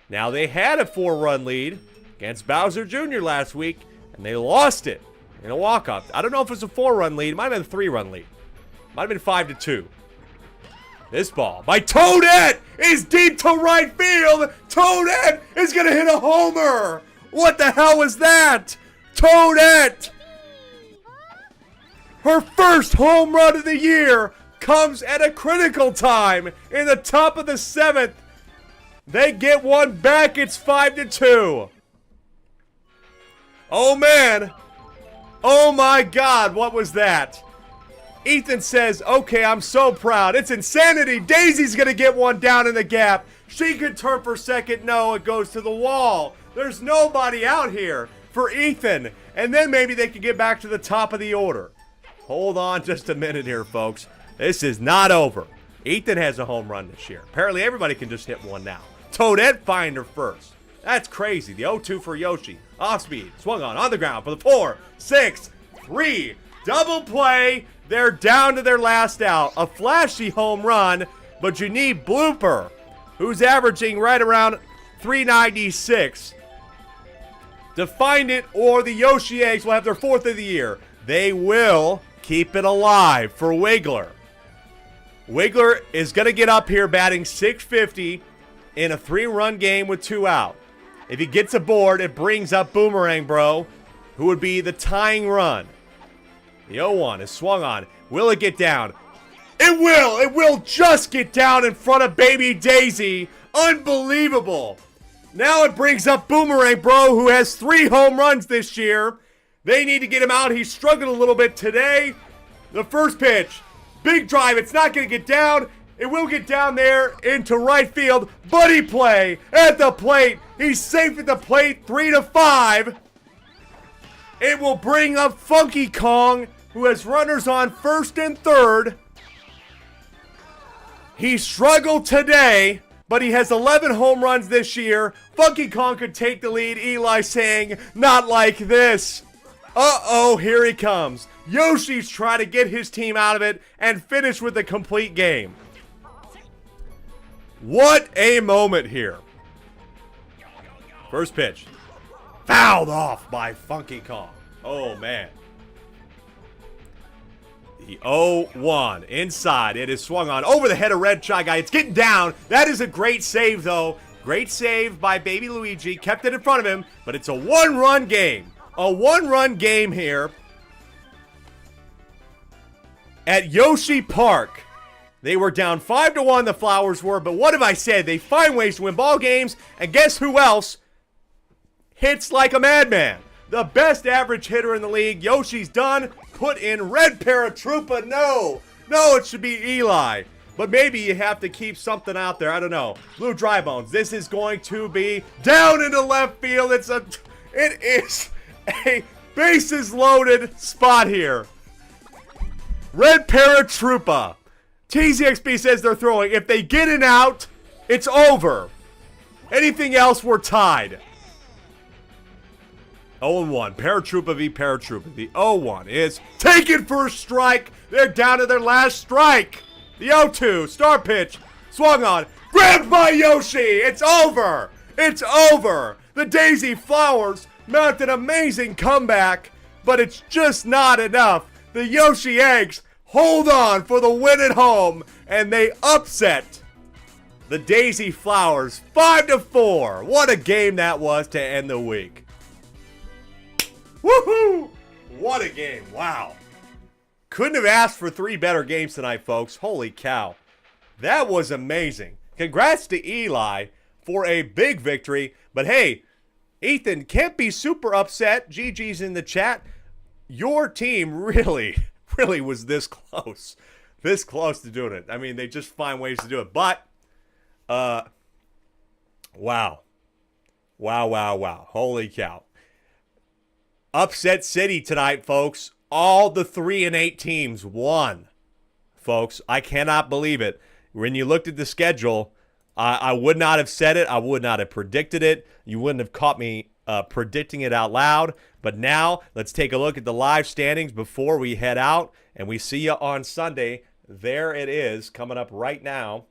Now, they had a 4-run lead against Bowser Jr. last week, and they lost it in a walk-off. I don't know if it was a 4-run lead. It might have been a 3-run lead. Might have been 5-2. This ball by Toadette is deep to right field. Toadette is going to hit a homer. What the hell was that? Toadette! Her first home run of the year comes at a critical time in the top of the 7th. They get one back. It's 5-2. Oh, man. Oh, my God. What was that? Ethan says, okay, I'm so proud. It's insanity. Daisy's going to get one down in the gap. She could turn for second. No, it goes to the wall. There's nobody out here for Ethan. And then maybe they could get back to the top of the order. Hold on just a minute here, folks. This is not over. Ethan has a home run this year. Apparently, everybody can just hit one now. Toadette Finder first. That's crazy. The 0-2 for Yoshi. Off speed. Swung on the ground for the 4, 6, 3. Double play. They're down to their last out. A flashy home run, but you need Blooper, who's averaging right around 396, to find it, or the Yoshi Eggs will have their 4th of the year. They will keep it alive for Wiggler. Wiggler is going to get up here batting .650 in a 3-run game with 2 out. If he gets aboard, it brings up Boomerang Bro, who would be the tying run. The 0-1 is swung on. Will it get down? It will! It will just get down in front of Baby Daisy. Unbelievable! Now it brings up Boomerang Bro, who has 3 home runs this year. They need to get him out. He struggled a little bit today. The first pitch. Big drive. It's not going to get down. It will get down there into right field. Buddy play at the plate. He's safe at the plate. 3-5. It will bring up Funky Kong, who has runners on first and third. He struggled today, but he has 11 home runs this year. Funky Kong could take the lead. Eli saying, not like this. Uh-oh, here he comes. Yoshi's trying to get his team out of it and finish with a complete game. What a moment here. First pitch. Fouled off by Funky Kong. Oh, man. The 0-1 inside. It is swung on over the head of Red Shy Guy. It's getting down. That is a great save, though. Great save by Baby Luigi. Kept it in front of him, but it's a 1-run game. A 1-run game here at Yoshi Park. They were down 5-1, the Flowers were, but what have I said? They find ways to win ball games, and guess who else hits like a madman? The best average hitter in the league. Yoshi's done. Put in Red Paratroopa. No, it should be Eli. But maybe you have to keep something out there. I don't know. Blue Dry Bones. This is going to be down into left field. It is a bases loaded spot here. Red Paratroopa. TZXB says they're throwing. If they get it out, it's over. Anything else, we're tied. 0-1. Paratroopa v. Paratroopa. The 0-1 is taken for a strike. They're down to their last strike. The 0-2. Star pitch. Swung on. Grabbed by Yoshi. It's over. It's over. The Daisy Flowers mount an amazing comeback, but it's just not enough. The Yoshi Eggs hold on for the win at home, and they upset the Daisy Flowers 5-4. What a game that was to end the week. Woohoo! What a game. Wow. Couldn't have asked for 3 better games tonight, folks. Holy cow. That was amazing. Congrats to Eli for a big victory. But hey, Ethan, can't be super upset. GG's in the chat. Your team really was this close. This close to doing it. I mean, they just find ways to do it. But, wow. Wow. Holy cow. Upset City tonight, folks. All the 3-8 teams won. Folks, I cannot believe it. When you looked at the schedule, I would not have said it. I would not have predicted it. You wouldn't have caught me predicting it out loud. But now, let's take a look at the live standings before we head out. And we see you on Sunday. There it is, coming up right now.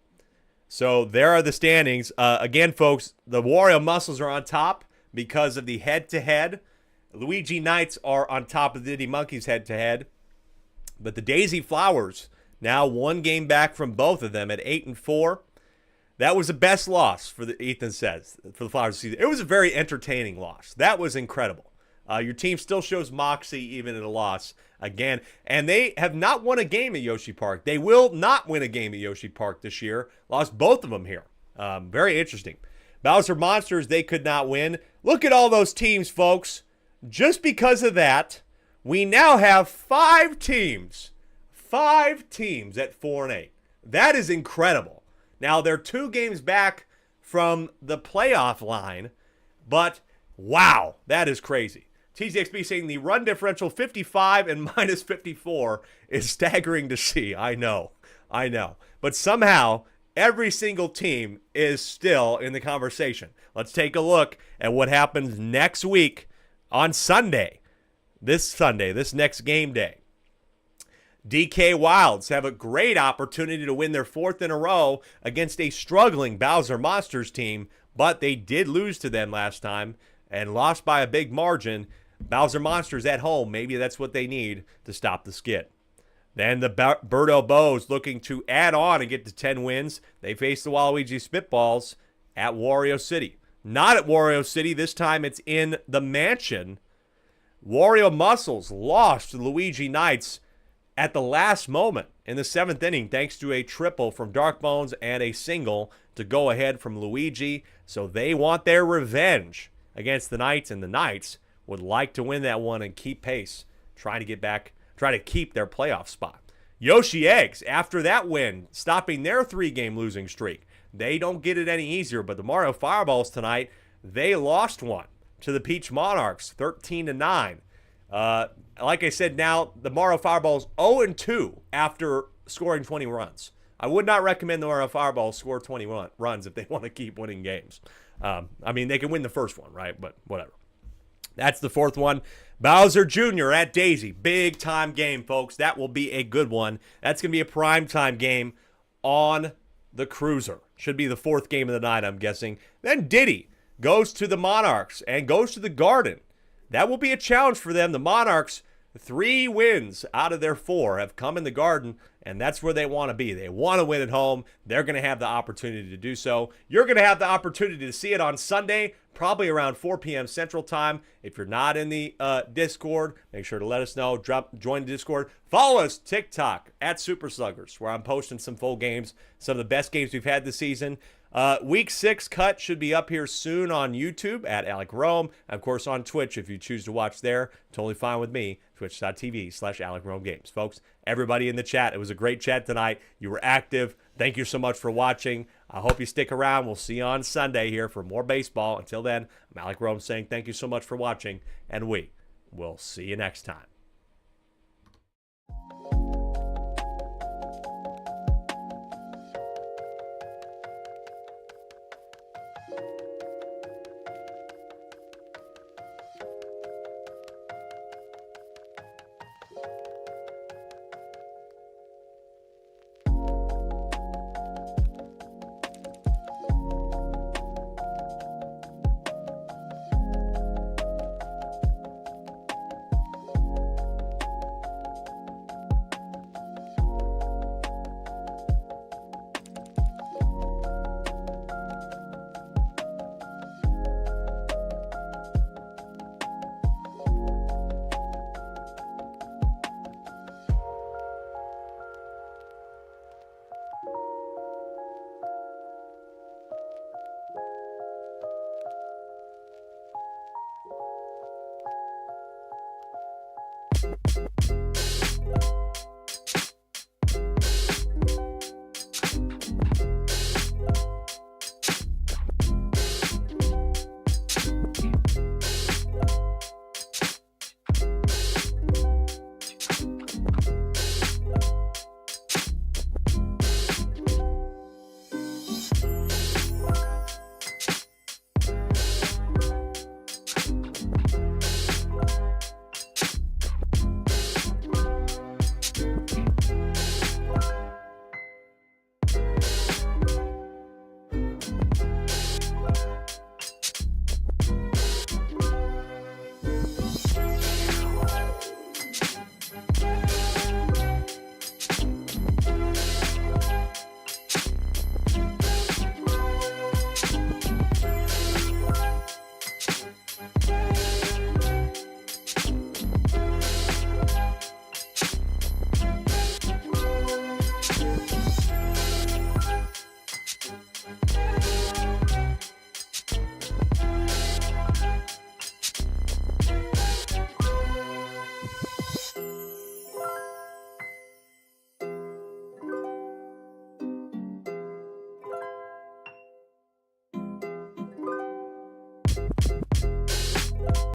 So there are the standings. Again, folks, the Wario Muscles are on top because of the head-to-head. Luigi Knights are on top of the Diddy Monkeys head-to-head. But the Daisy Flowers, now 1 game back from both of them at 8-4. That was the best loss, for the Ethan says, for the Flowers season. It was a very entertaining loss. That was incredible. Your team still shows moxie even in a loss again. And they have not won a game at Yoshi Park. They will not win a game at Yoshi Park this year. Lost both of them here. Very interesting. Bowser Monsters, they could not win. Look at all those teams, folks. Just because of that, we now have 5 teams. 5 teams at 4-8. That is incredible. Now, they're 2 games back from the playoff line, but wow, that is crazy. TZXB saying the run differential 55 and minus 54 is staggering to see. I know. But somehow, every single team is still in the conversation. Let's take a look at what happens next week on Sunday. This next game day. DK Wilds have a great opportunity to win their 4th in a row against a struggling Bowser Monsters team, but they did lose to them last time and lost by a big margin. Bowser Monsters at home, maybe that's what they need to stop the skid. Then the Birdo Bows looking to add on and get to 10 wins. They face the Waluigi Spitballs at Wario City. Not at Wario City. This time it's in the mansion. Wario Muscles lost to Luigi Knights at the last moment in the 7th inning thanks to a triple from Dark Bones and a single to go ahead from Luigi. So they want their revenge against the Knights, and the Knights would like to win that one and keep pace, try to keep their playoff spot. Yoshi Eggs, after that win, stopping their 3-game losing streak. They don't get it any easier, but the Mario Fireballs tonight, they lost one to the Peach Monarchs, 13-9. Like I said, now the Mario Fireballs 0-2 after scoring 20 runs. I would not recommend the Mario Fireballs score 21 runs if they want to keep winning games. I mean, they can win the first one, right? But whatever. That's the 4th one. Bowser Jr. at Daisy. Big time game, folks. That will be a good one. That's going to be a prime time game on the Cruiser. Should be the 4th game of the night, I'm guessing. Then Diddy goes to the Monarchs and goes to the Garden. That will be a challenge for them. The Monarchs, 3 wins out of their 4 have come in the Garden, and that's where they want to be. They want to win at home. They're going to have the opportunity to do so. You're going to have the opportunity to see it on Sunday, probably around 4 p.m. Central Time. If you're not in the Discord, make sure to let us know. Join the Discord. Follow us TikTok at Super Sluggers, where I'm posting some full games, some of the best games we've had this season. Week 6 cut should be up here soon on YouTube at Alec Rome. Of course, on Twitch, if you choose to watch there, totally fine with me. Twitch.tv/Alec Rome Games. Folks, everybody in the chat, it was a great chat tonight. You were active. Thank you so much for watching. I hope you stick around. We'll see you on Sunday here for more baseball. Until then, I'm Alec Rome saying thank you so much for watching, and we will see you next time.